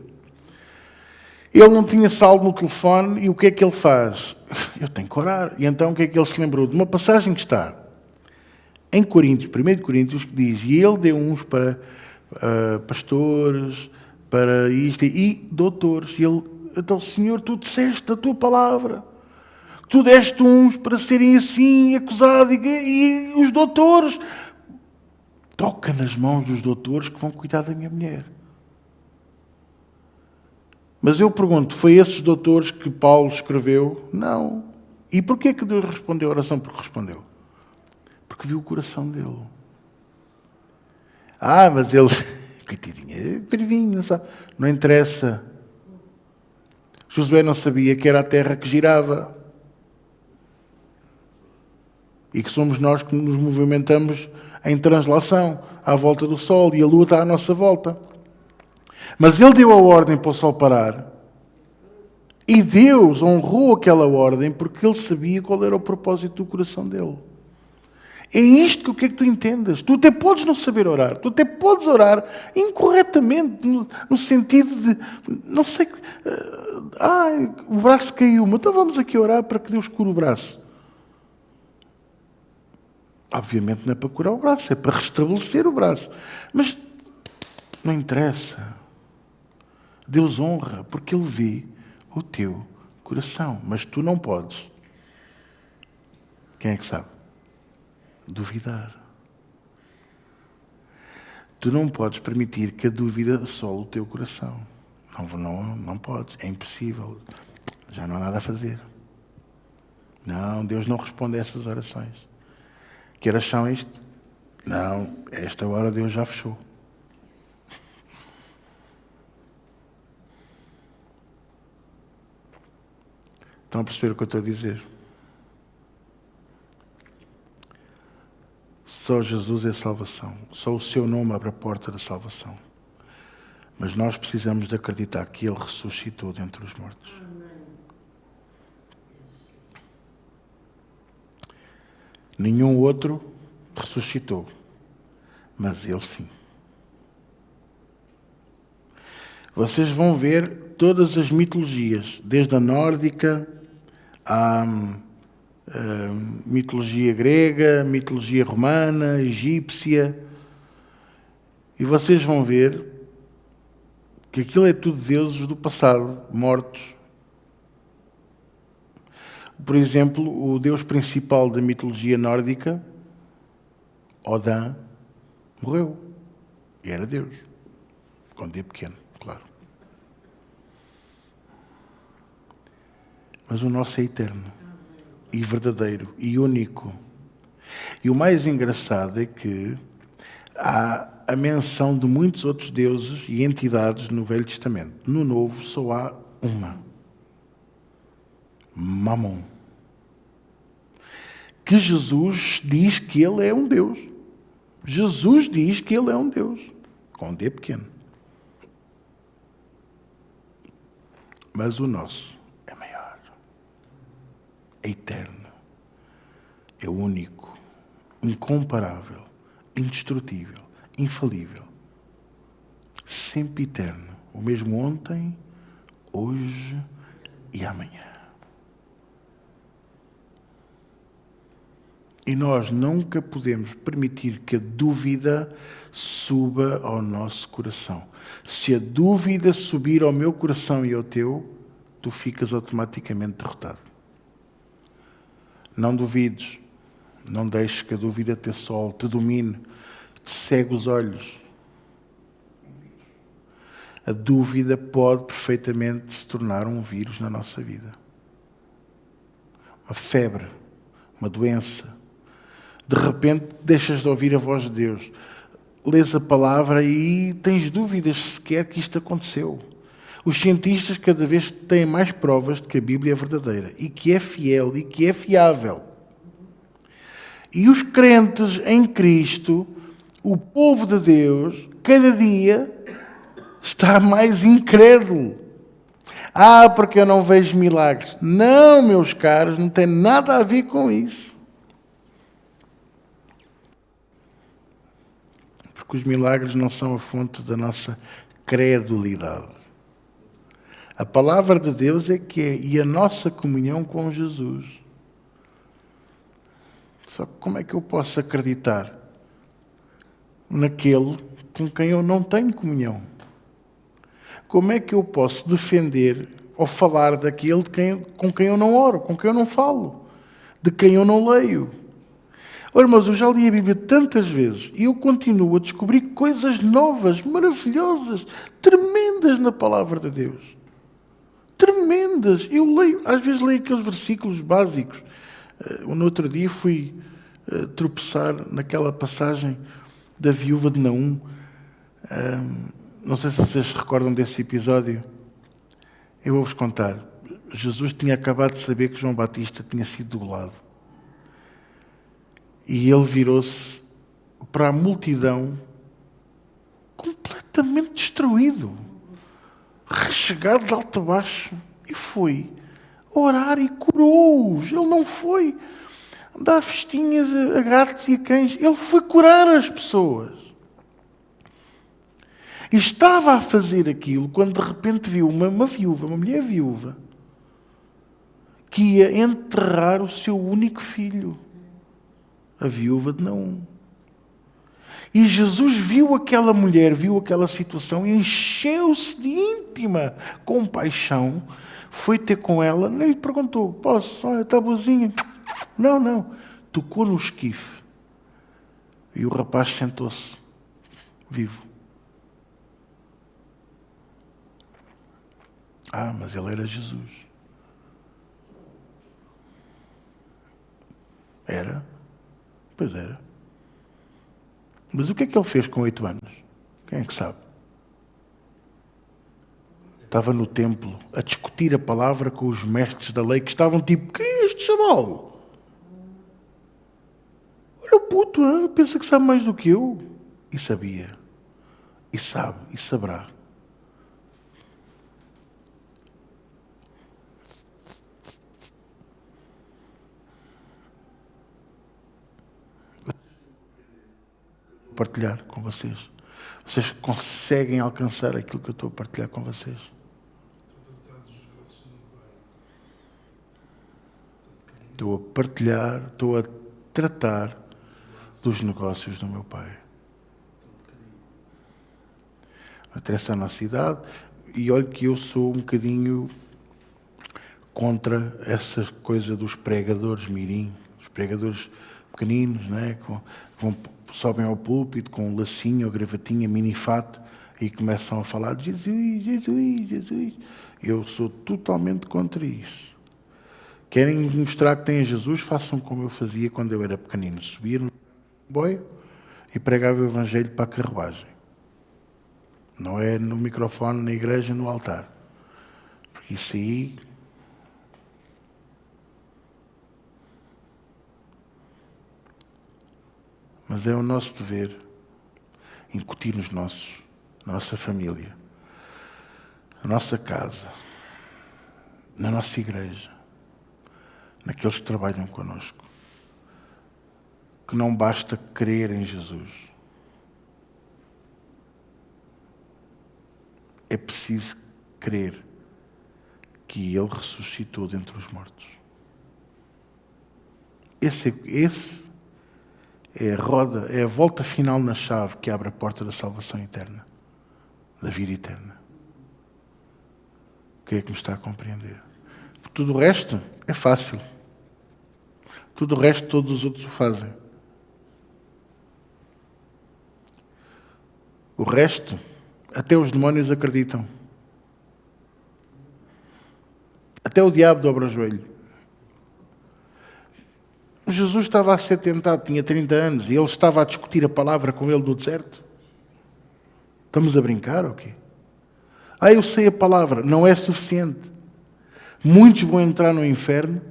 Ele não tinha saldo no telefone e o que é que ele faz? Eu tenho que orar. E então o que é que ele se lembrou? De uma passagem que está em Coríntios, 1 Coríntios, que diz, e ele deu uns para pastores, para isto e doutores. E ele, então, Senhor, tu disseste a tua palavra. Tu deste uns para serem assim, acusados, e os doutores. Toca nas mãos dos doutores que vão cuidar da minha mulher. Mas eu pergunto, foi esses doutores que Paulo escreveu? Não. E porquê que Deus respondeu a oração? Porque respondeu. Porque viu o coração dele. Mas ele... Coitadinho, pervinho, não sabe. Não interessa. Josué não sabia que era a terra que girava. E que somos nós que nos movimentamos em translação à volta do Sol e a Lua está à nossa volta. Mas ele deu a ordem para o Sol parar e Deus honrou aquela ordem porque ele sabia qual era o propósito do coração dele. É isto que eu quero que tu entendas. Tu até podes não saber orar, tu até podes orar incorretamente, no sentido de, não sei, o braço caiu-me, então vamos aqui orar para que Deus cure o braço. Obviamente não é para curar o braço, é para restabelecer o braço. Mas não interessa. Deus honra, porque Ele vê o teu coração. Mas tu não podes. Quem é que sabe? Duvidar. Tu não podes permitir que a dúvida assole o teu coração. Não podes. É impossível. Já não há nada a fazer. Não, Deus não responde a essas orações. Que horas são isto? Não, esta hora Deus já fechou. Estão a perceber o que eu estou a dizer? Só Jesus é salvação. Só o seu nome abre a porta da salvação. Mas nós precisamos de acreditar que Ele ressuscitou dentre os mortos. Nenhum outro ressuscitou, mas Ele sim. Vocês vão ver todas as mitologias, desde a nórdica à mitologia grega, mitologia romana, egípcia, e vocês vão ver que aquilo é tudo deuses do passado, mortos. Por exemplo, o deus principal da mitologia nórdica, Odin, morreu. E era Deus. Quando é pequeno, claro. Mas o nosso é eterno. E verdadeiro. E único. E o mais engraçado é que há a menção de muitos outros deuses e entidades no Velho Testamento. No Novo só há uma. Mamon. Que Jesus diz que Ele é um Deus. Jesus diz que Ele é um Deus. Com D pequeno. Mas o nosso é maior. É eterno. É único. Incomparável. Indestrutível. Infalível. Sempre eterno. O mesmo ontem, hoje e amanhã. E nós nunca podemos permitir que a dúvida suba ao nosso coração. Se a dúvida subir ao meu coração e ao teu, tu ficas automaticamente derrotado. Não duvides. Não deixes que a dúvida te assole, te domine, te cegue os olhos. A dúvida pode perfeitamente se tornar um vírus na nossa vida. Uma febre, uma doença. De repente deixas de ouvir a voz de Deus. Lês a palavra e tens dúvidas sequer que isto aconteceu. Os cientistas cada vez têm mais provas de que a Bíblia é verdadeira e que é fiel e que é fiável. E os crentes em Cristo, o povo de Deus, cada dia está mais incrédulo. Porque eu não vejo milagres. Não, meus caros, não tem nada a ver com isso. Porque os milagres não são a fonte da nossa credulidade. A palavra de Deus é que é, e a nossa comunhão com Jesus. Só que como é que eu posso acreditar naquele com quem eu não tenho comunhão? Como é que eu posso defender ou falar daquele com quem eu não oro, com quem eu não falo, de quem eu não leio? Ora, irmãos, eu já li a Bíblia tantas vezes e eu continuo a descobrir coisas novas, maravilhosas, tremendas na palavra de Deus. Tremendas. Eu leio, às vezes leio aqueles versículos básicos. No outro dia fui tropeçar naquela passagem da viúva de Naum. Não sei se vocês se recordam desse episódio. Eu vou-vos contar. Jesus tinha acabado de saber que João Batista tinha sido degolado. E ele virou-se para a multidão completamente destruído, rechegado de alto a baixo, e foi orar e curou-os. Ele não foi dar festinhas a gatos e a cães, ele foi curar as pessoas. E estava a fazer aquilo quando de repente viu uma mulher viúva, que ia enterrar o seu único filho, a viúva de Naum. E Jesus viu aquela mulher, viu aquela situação e encheu-se de legítima compaixão, foi ter com ela, nem lhe perguntou, posso, olha, está boazinha. Não. Tocou no esquife. E o rapaz sentou-se, vivo. Mas ele era Jesus. Era? Pois era. Mas o que é que ele fez com 8 anos? Quem é que sabe? Estava no templo a discutir a palavra com os mestres da lei que estavam tipo, quem é este chaval? Olha o puto, pensa que sabe mais do que eu. E sabia. E sabe. E saberá. Partilhar com vocês. Vocês conseguem alcançar aquilo que eu estou a partilhar com vocês? Estou a partilhar, estou a tratar dos negócios do meu pai. Não interessa a nossa idade, e olha que eu sou um bocadinho contra essa coisa dos pregadores mirim, os pregadores pequeninos, né, sobem ao púlpito com um lacinho ou gravatinha, mini-fato, e começam a falar de Jesus, Jesus, Jesus. Eu sou totalmente contra isso. Querem mostrar que têm Jesus? Façam como eu fazia quando eu era pequenino. Subia no comboio e pregava o Evangelho para a carruagem. Não é no microfone, na igreja, no altar. Porque isso aí... Mas é o nosso dever incutir nos nossos, na nossa família, na nossa casa, na nossa igreja, naqueles que trabalham connosco, que não basta crer em Jesus. É preciso crer que Ele ressuscitou dentre os mortos. Esse é a roda, é a volta final na chave que abre a porta da salvação eterna, da vida eterna. Quem é que me está a compreender? Porque tudo o resto é fácil. Tudo o resto todos os outros o fazem. O resto, até os demónios acreditam. Até o diabo dobra o joelho. Jesus estava a ser tentado, tinha 30 anos, e ele estava a discutir a palavra com ele no deserto. Estamos a brincar ou quê? Eu sei a palavra, não é suficiente. Muitos vão entrar no inferno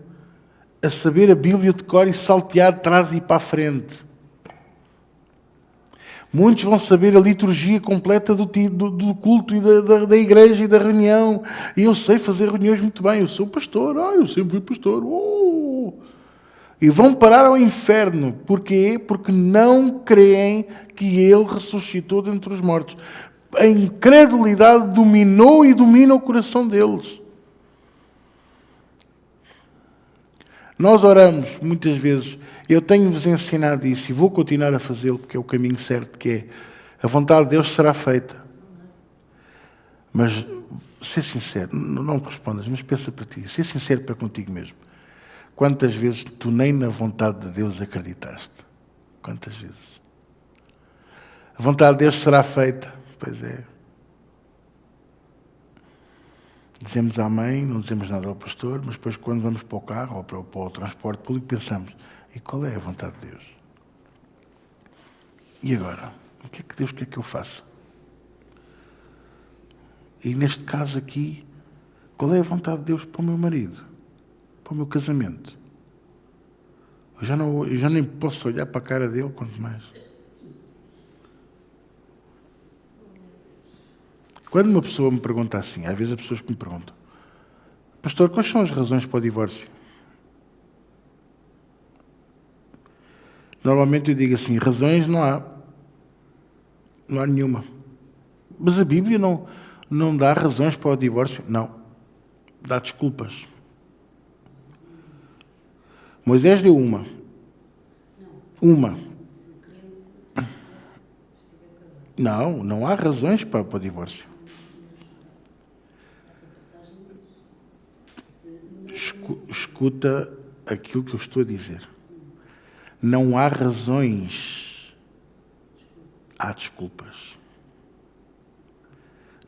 a saber a Bíblia de cor e saltear de trás e para a frente. Muitos vão saber a liturgia completa do culto e da igreja e da reunião. E eu sei fazer reuniões muito bem. Eu sou pastor. Eu sempre fui pastor. E vão parar ao inferno. Porquê? Porque não creem que Ele ressuscitou dentre os mortos. A incredulidade dominou e domina o coração deles. Nós oramos muitas vezes. Eu tenho-vos ensinado isso e vou continuar a fazê-lo porque é o caminho certo, que é a vontade de Deus será feita. Mas, ser sincero, não me respondas, mas pensa para ti, ser sincero para contigo mesmo. Quantas vezes tu nem na vontade de Deus acreditaste? Quantas vezes? A vontade de Deus será feita. Pois é. Dizemos amém, não dizemos nada ao pastor, mas depois quando vamos para o carro ou para o transporte público pensamos, e qual é a vontade de Deus? E agora? O que é que Deus quer que eu faça? E neste caso aqui, qual é a vontade de Deus para o meu marido? Para o meu casamento? Eu já nem posso olhar para a cara dele, quanto mais. Quando uma pessoa me pergunta assim, às vezes as pessoas que me perguntam, pastor, quais são as razões para o divórcio? Normalmente eu digo assim, razões não há. Não há nenhuma. Mas a Bíblia não dá razões para o divórcio? Não. Dá desculpas. Moisés deu uma. Uma. Não há razões para o divórcio. Escuta aquilo que eu estou a dizer. Não há razões, há desculpas.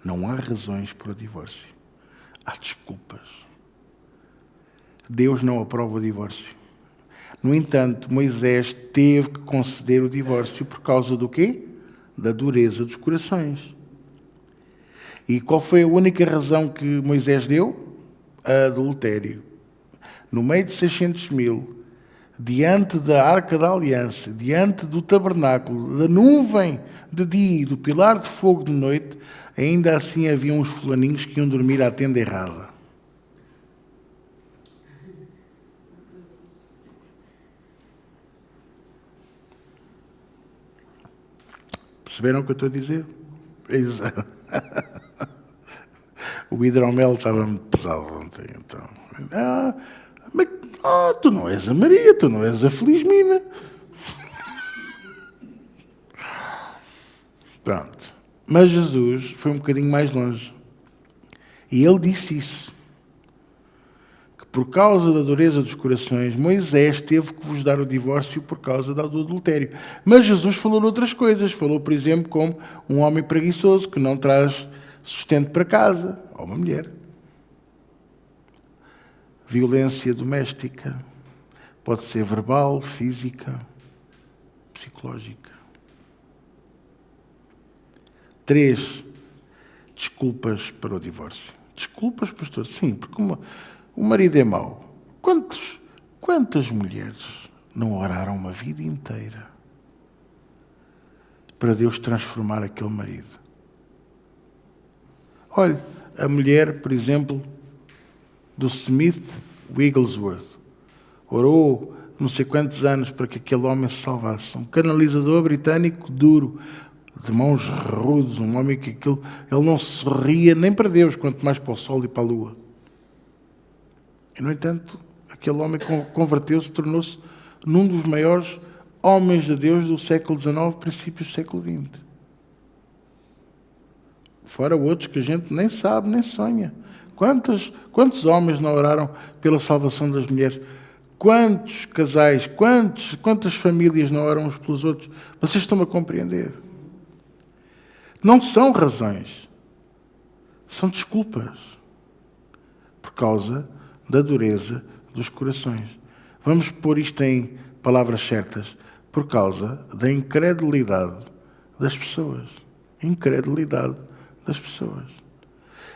Não há razões para o divórcio. Há desculpas. Deus não aprova o divórcio. No entanto, Moisés teve que conceder o divórcio por causa do quê? Da dureza dos corações. E qual foi a única razão que Moisés deu? Adultério. No meio de 600.000, diante da Arca da Aliança, diante do tabernáculo, da nuvem de dia e do pilar de fogo de noite, ainda assim havia uns fulaninhos que iam dormir à tenda errada. Perceberam o que eu estou a dizer? Exato. O hidromel estava muito pesado ontem, então. Mas tu não és a Maria, tu não és a Felizmina. Pronto. Mas Jesus foi um bocadinho mais longe. E ele disse isso. Que por causa da dureza dos corações, Moisés teve que vos dar o divórcio por causa do adultério. Mas Jesus falou de outras coisas. Falou, por exemplo, como um homem preguiçoso que não traz sustento para casa. Ou uma mulher. Violência doméstica. Pode ser verbal, física, psicológica. 3 desculpas para o divórcio. Desculpas, pastor? Sim, porque o marido é mau. Quantas mulheres não oraram uma vida inteira para Deus transformar aquele marido? Olha, a mulher, por exemplo, do Smith Wigglesworth, orou não sei quantos anos para que aquele homem se salvasse. Um canalizador britânico duro, de mãos rudes, um homem que ele não sorria nem para Deus, quanto mais para o sol e para a lua. E, no entanto, aquele homem converteu-se, tornou-se num dos maiores homens de Deus do século XIX, princípios do século XX. Fora outros que a gente nem sabe, nem sonha. Quantos homens não oraram pela salvação das mulheres? Quantos casais, quantas famílias não oram uns pelos outros? Vocês estão a compreender? Não são razões, são desculpas, por causa da dureza dos corações. Vamos pôr isto em palavras certas, por causa da incredulidade das pessoas. Incredulidade das pessoas.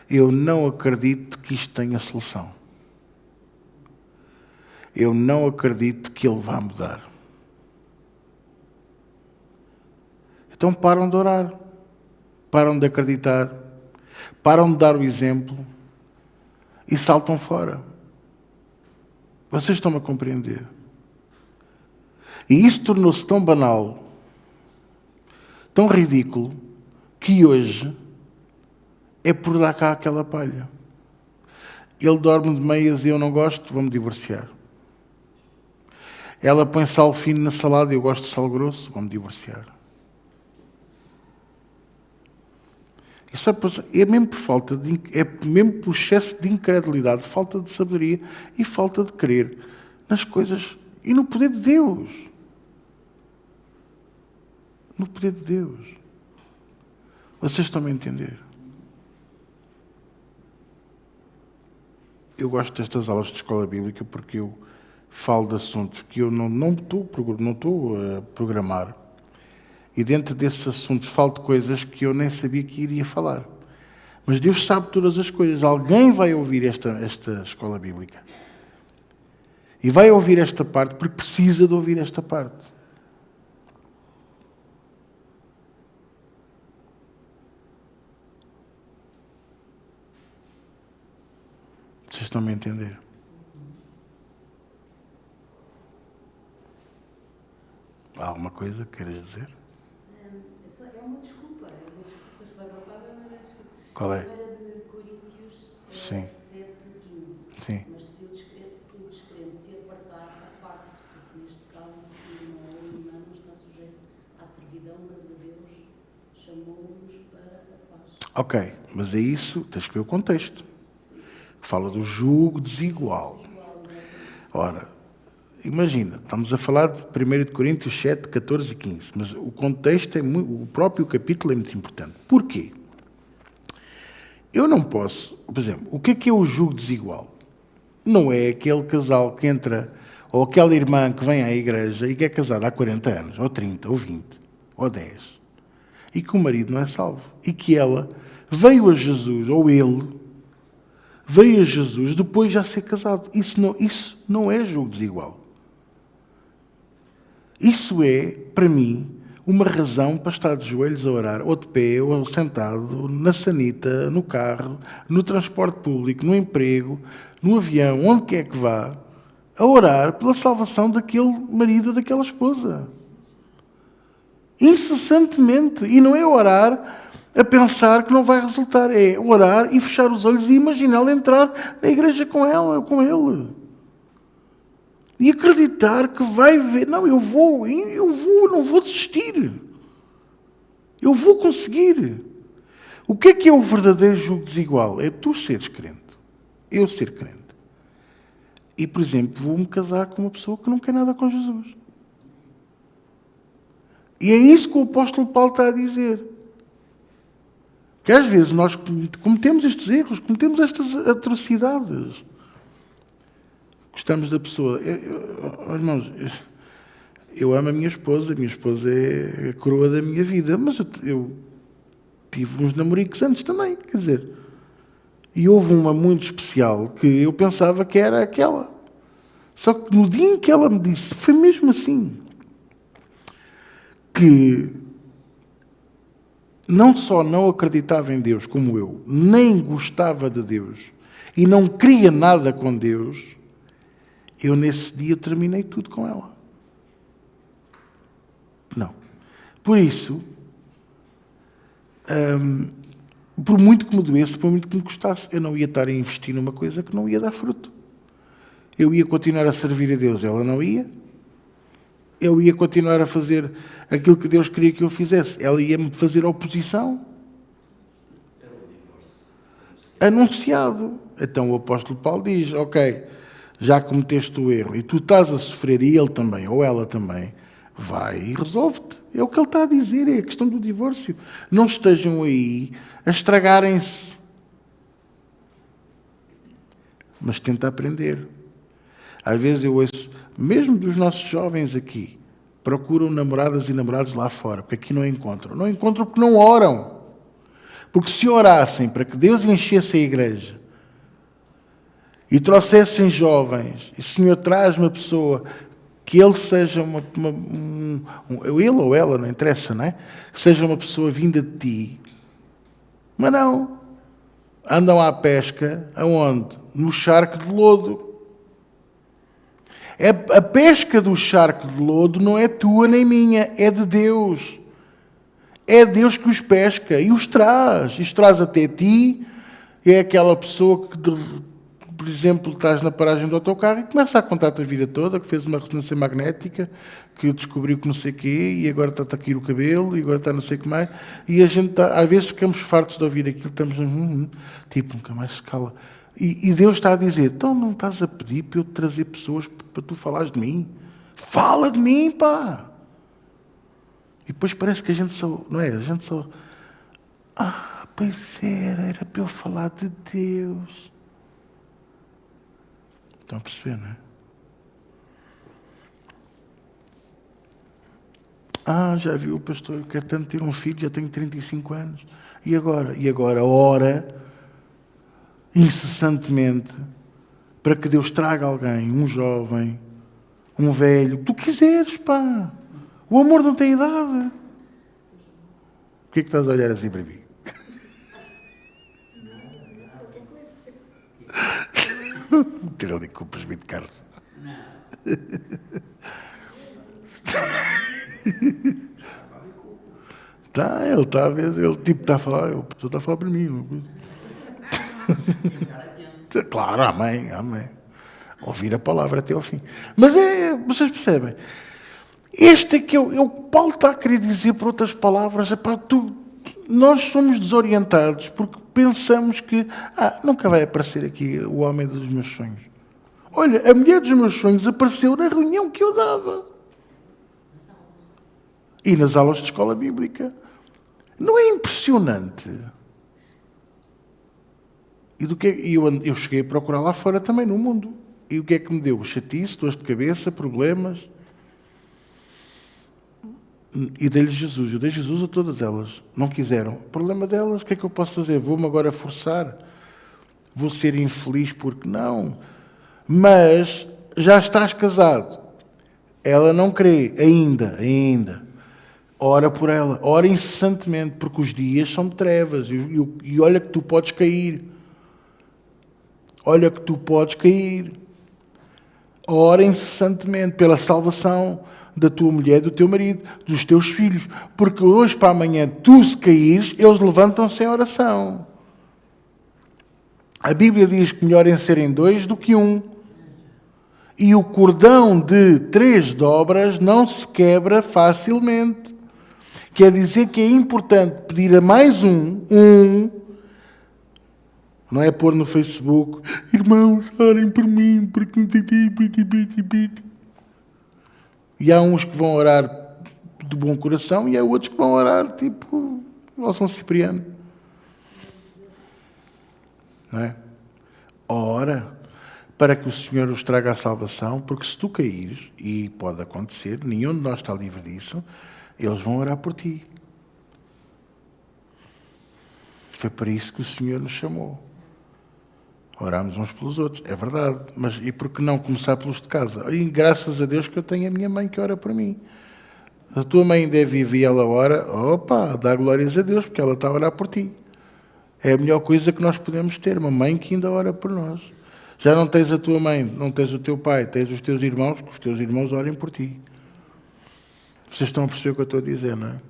Eu não acredito que isto tenha solução. Eu não acredito que ele vá mudar. Então param de orar. Param de acreditar, param de dar o exemplo e saltam fora. Vocês estão a compreender? E isso tornou-se tão banal, tão ridículo, que hoje é por dar cá aquela palha. Ele dorme de meias e eu não gosto, vou-me divorciar. Ela põe sal fino na salada e eu gosto de sal grosso, vou-me divorciar. Isso é mesmo por é mesmo por excesso de incredulidade, falta de sabedoria e falta de crer nas coisas e no poder de Deus. No poder de Deus. Vocês estão a entender? Eu gosto destas aulas de escola bíblica porque eu falo de assuntos que eu não estou a programar. E dentro desses assuntos falo de coisas que eu nem sabia que iria falar. Mas Deus sabe todas as coisas. Alguém vai ouvir esta escola bíblica. E vai ouvir esta parte porque precisa de ouvir esta parte. Vocês estão a entender? Há alguma coisa que queiras dizer? É uma desculpa, Qual é? 1 de Coríntios Sim. 7:15. Sim. Mas se o descrente se apartar, aparte-se, porque neste caso o irmão ou irmã não está sujeito à servidão, mas a Deus chamou-nos para a paz. Ok, mas é isso, tens que ver o contexto. Fala do jugo desigual. Ora, imagina, estamos a falar de 1 Coríntios 7, 14 e 15, mas o contexto, o próprio capítulo é muito importante. Porquê? Eu não posso, por exemplo, o que é o jugo desigual? Não é aquele casal que entra, ou aquela irmã que vem à igreja e que é casada há 40 anos, ou 30, ou 20, ou 10, e que o marido não é salvo. E que ela veio a Jesus, ou ele, veio a Jesus depois de já ser casado. Isso não é jugo desigual. Isso é, para mim, uma razão para estar de joelhos a orar, ou de pé, ou sentado, na sanita, no carro, no transporte público, no emprego, no avião, onde quer que vá, a orar pela salvação daquele marido ou daquela esposa. Incessantemente. E não é orar a pensar que não vai resultar. É orar e fechar os olhos e imaginá-lo entrar na igreja com ela ou com ele. E acreditar que vai ver. Não, eu não vou desistir. Eu vou conseguir. O que é o verdadeiro jugo desigual? É tu seres crente. Eu ser crente. E, por exemplo, vou-me casar com uma pessoa que não quer nada com Jesus. E é isso que o apóstolo Paulo está a dizer. Que às vezes nós cometemos estes erros, cometemos estas atrocidades. Gostamos da pessoa. Irmãos, eu amo a minha esposa é a coroa da minha vida, mas eu tive uns namoricos antes também, quer dizer. E houve uma muito especial que eu pensava que era aquela. Só que no dia em que ela me disse, foi mesmo assim, que não só não acreditava em Deus como eu, nem gostava de Deus e não queria nada com Deus, eu nesse dia terminei tudo com ela. Não. Por isso, por muito que me doesse, por muito que me custasse, eu não ia estar a investir numa coisa que não ia dar fruto. Eu ia continuar a servir a Deus, ela não ia. Eu ia continuar a fazer aquilo que Deus queria que eu fizesse. Ela ia-me fazer oposição. Anunciado. Então o apóstolo Paulo diz, ok, já cometeste o erro e tu estás a sofrer, e ele também, ou ela também, vai e resolve-te. É o que ele está a dizer, é a questão do divórcio. Não estejam aí a estragarem-se. Mas tenta aprender. Às vezes eu ouço, mesmo dos nossos jovens aqui, procuram namoradas e namorados lá fora, porque aqui não encontram. Não encontram porque não oram. Porque se orassem para que Deus enchesse a igreja e trouxessem jovens, e o Senhor traz uma pessoa, que ele seja ele ou ela, não interessa, não é? Que seja uma pessoa vinda de ti. Mas não. Andam à pesca, aonde? No charco de lodo. A pesca do charco de lodo não é tua nem minha, é de Deus. É Deus que os pesca e os traz até ti. É aquela pessoa que, por exemplo, estás na paragem do autocarro e começa a contar-te a vida toda, que fez uma ressonância magnética, que descobriu que não sei o quê, e agora está a cair o cabelo, e agora está não sei o que mais. E a gente às vezes ficamos fartos de ouvir aquilo, estamos tipo, nunca mais se cala. E Deus está a dizer, então não estás a pedir para eu trazer pessoas para tu falares de mim? Fala de mim, pá! E depois parece que a gente só, não é? A gente só, pois era para eu falar de Deus. Estão a perceber, não é? Já viu o pastor, eu quero tanto ter um filho, já tenho 35 anos. E agora? E agora ora incessantemente para que Deus traga alguém, um jovem, um velho, tu quiseres, pá. O amor não tem idade. Por que estás a olhar assim para mim? Tira ali com o presbítero Carlos. Tá, ele está a ver, ele tipo está a falar, o pastor está a falar para mim. Claro, amém. Ouvir a palavra até ao fim. Mas vocês percebem? Este é que é o que Paulo está a querer dizer, por outras palavras. Nós somos desorientados porque pensamos que nunca vai aparecer aqui o homem dos meus sonhos. Olha, a mulher dos meus sonhos apareceu na reunião que eu dava. E nas aulas de escola bíblica. Não é impressionante? E eu cheguei a procurar lá fora também, no mundo. E o que é que me deu? Chatice, dores de cabeça, problemas. E dei-lhe Jesus. Eu dei Jesus a todas elas. Não quiseram. O problema delas, o que é que eu posso fazer? Vou-me agora forçar? Vou ser infeliz porque não? Mas já estás casado. Ela não crê ainda. Ora por ela. Ora incessantemente, porque os dias são de trevas. E olha que tu podes cair. Olha que tu podes cair. Ora incessantemente pela salvação da tua mulher, do teu marido, dos teus filhos. Porque hoje para amanhã, tu se caíres, eles levantam-se em oração. A Bíblia diz que melhor é serem 2 do que 1. E o cordão de 3 dobras não se quebra facilmente. Quer dizer que é importante pedir a mais não é pôr no Facebook, irmãos, orem por mim, porque... E há uns que vão orar de bom coração e há outros que vão orar tipo ao São Cipriano. Não é? Ora para que o Senhor os traga a salvação, porque se tu caíres, e pode acontecer, nenhum de nós está livre disso, eles vão orar por ti. Foi para isso que o Senhor nos chamou. Oramos uns pelos outros, é verdade. Mas e por que não começar pelos de casa? E graças a Deus que eu tenho a minha mãe que ora por mim. A tua mãe ainda é viva e ela ora, dá glórias a Deus, porque ela está a orar por ti. É a melhor coisa que nós podemos ter, uma mãe que ainda ora por nós. Já não tens a tua mãe, não tens o teu pai, tens os teus irmãos, que os teus irmãos orem por ti. Vocês estão a perceber o que eu estou a dizer, não é?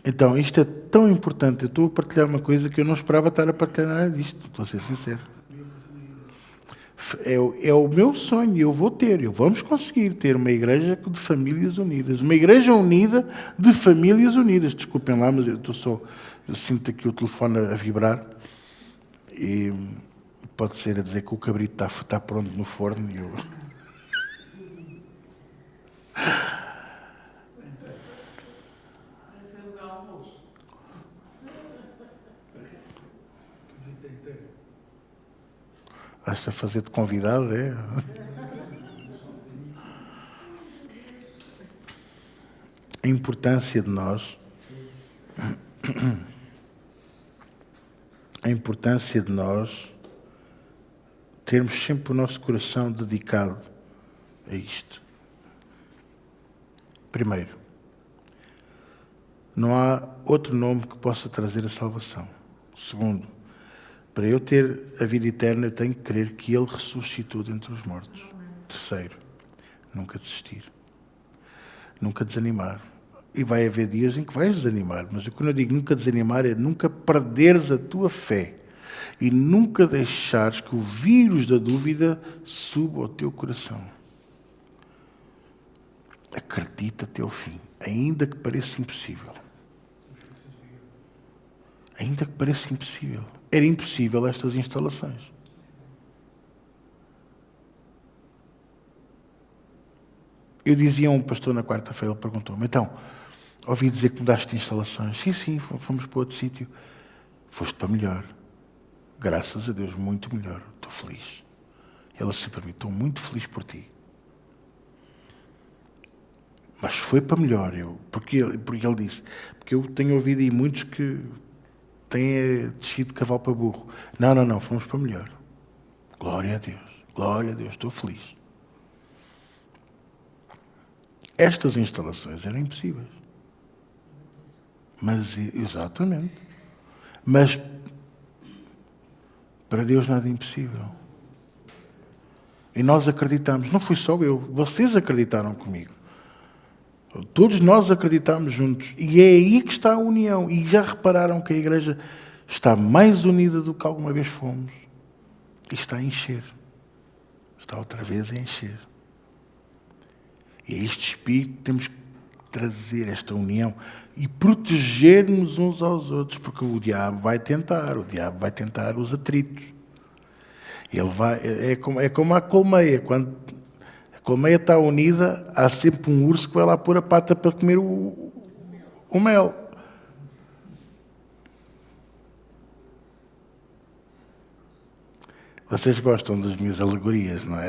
Então, isto é tão importante. Eu estou a partilhar uma coisa que eu não esperava estar a partilhar nada disto. Estou a ser sincero. É o meu sonho. Eu vou ter. Vamos conseguir ter uma igreja de famílias unidas. Uma igreja unida de famílias unidas. Desculpem lá, mas eu sinto aqui o telefone a vibrar. E pode ser a dizer que o cabrito está pronto no forno. E eu... Basta fazer de convidado, é? A importância de nós... A importância de nós termos sempre o nosso coração dedicado a isto. Primeiro, não há outro nome que possa trazer a salvação. Segundo, para eu ter a vida eterna, eu tenho que crer que Ele ressuscitou dentre os mortos. Terceiro, nunca desistir. Nunca desanimar. E vai haver dias em que vais desanimar. Mas quando eu digo nunca desanimar, é nunca perderes a tua fé. E nunca deixares que o vírus da dúvida suba ao teu coração. Acredita até ao fim. Ainda que pareça impossível. Ainda que pareça impossível. Era impossível estas instalações. Eu dizia a um pastor na quarta-feira, ele perguntou-me, então, ouvi dizer que mudaste de instalações. Sim, fomos para outro sítio. Foste para melhor. Graças a Deus, muito melhor. Estou feliz. Ele disse para mim, estou muito feliz por ti. Mas foi para melhor. Porque ele disse, porque eu tenho ouvido aí muitos que têm descido de cavalo para burro. Não, fomos para melhor. Glória a Deus, estou feliz. Estas instalações eram impossíveis. Exatamente. Mas para Deus nada é impossível. E nós acreditamos, não fui só eu, vocês acreditaram comigo. Todos nós acreditamos juntos. E é aí que está a união. E já repararam que a igreja está mais unida do que alguma vez fomos. E está a encher. Está outra vez a encher. E a este espírito temos que trazer esta união e proteger-nos uns aos outros, porque o diabo vai tentar os atritos. Ele vai, é como a colmeia. Quando a colmeia está unida, há sempre um urso que vai lá pôr a pata para comer o mel. Vocês gostam das minhas alegorias, não é?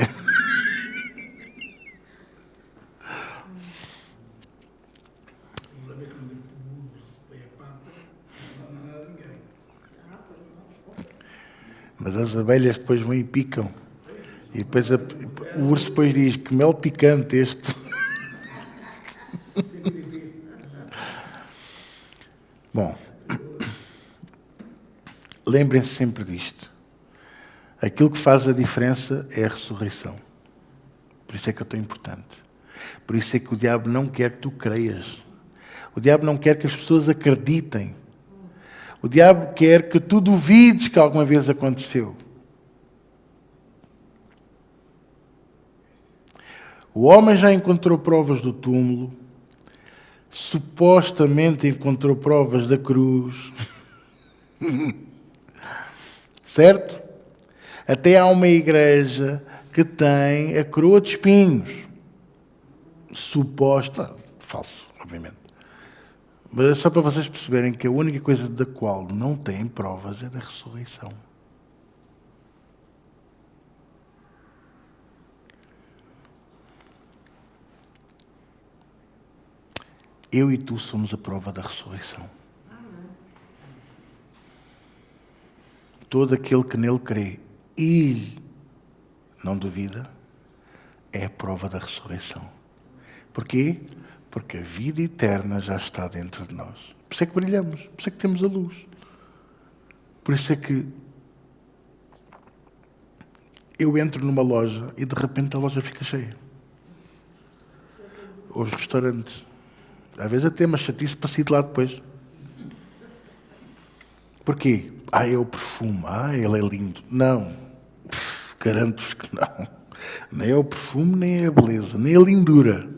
Mas as abelhas depois vão e picam. E depois o urso depois diz que mel picante este. Bom, lembrem-se sempre disto. Aquilo que faz a diferença é a ressurreição. Por isso é que é tão importante. Por isso é que o diabo não quer que tu creias. O diabo não quer que as pessoas acreditem. O diabo quer que tu duvides que alguma vez aconteceu. O homem já encontrou provas do túmulo, supostamente encontrou provas da cruz. Certo? Até há uma igreja que tem a coroa de espinhos. Suposta, falso, obviamente. Mas é só para vocês perceberem que a única coisa da qual não têm provas é da ressurreição. Eu e tu somos a prova da ressurreição. Todo aquele que nele crê e não duvida é a prova da ressurreição. Porquê? Porque a vida eterna já está dentro de nós. Por isso é que brilhamos, por isso é que temos a luz. Por isso é que eu entro numa loja e de repente a loja fica cheia. Os restaurantes. Às vezes até uma chatice para sair de lá depois. Porquê? É o perfume. Ele é lindo. Não. Garanto-vos que não. Nem é o perfume, nem é a beleza, nem a lindura.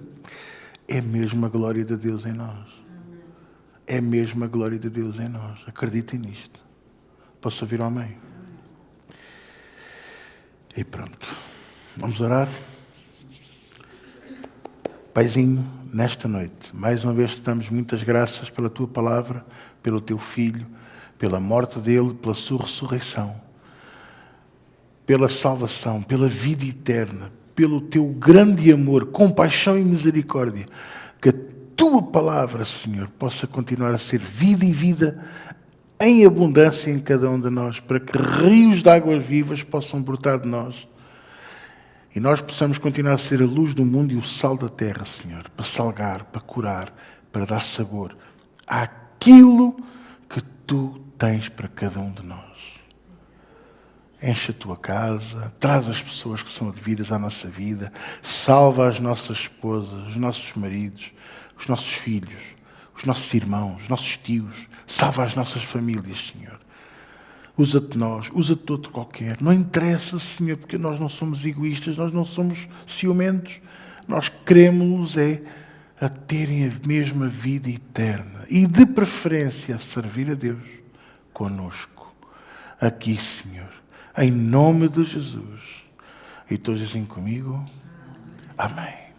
É mesmo a glória de Deus em nós. É mesmo a glória de Deus em nós. Acreditem nisto. Posso ouvir um amém? E pronto. Vamos orar? Paizinho, nesta noite, mais uma vez te damos muitas graças pela tua palavra, pelo teu filho, pela morte dele, pela sua ressurreição, pela salvação, pela vida eterna, pelo teu grande amor, compaixão e misericórdia. Que a tua palavra, Senhor, possa continuar a ser vida e vida em abundância em cada um de nós, para que rios de águas vivas possam brotar de nós. E nós possamos continuar a ser a luz do mundo e o sal da terra, Senhor, para salgar, para curar, para dar sabor àquilo que tu tens para cada um de nós. Enche a tua casa, traz as pessoas que são devidas à nossa vida, salva as nossas esposas, os nossos maridos, os nossos filhos, os nossos irmãos, os nossos tios, salva as nossas famílias, Senhor. Usa-te nós, usa-te outro qualquer. Não interessa, Senhor, porque nós não somos egoístas, nós não somos ciumentos. Nós queremos a terem a mesma vida eterna. E de preferência a servir a Deus conosco. Aqui, Senhor. Em nome de Jesus. E todos dizem comigo? Amém.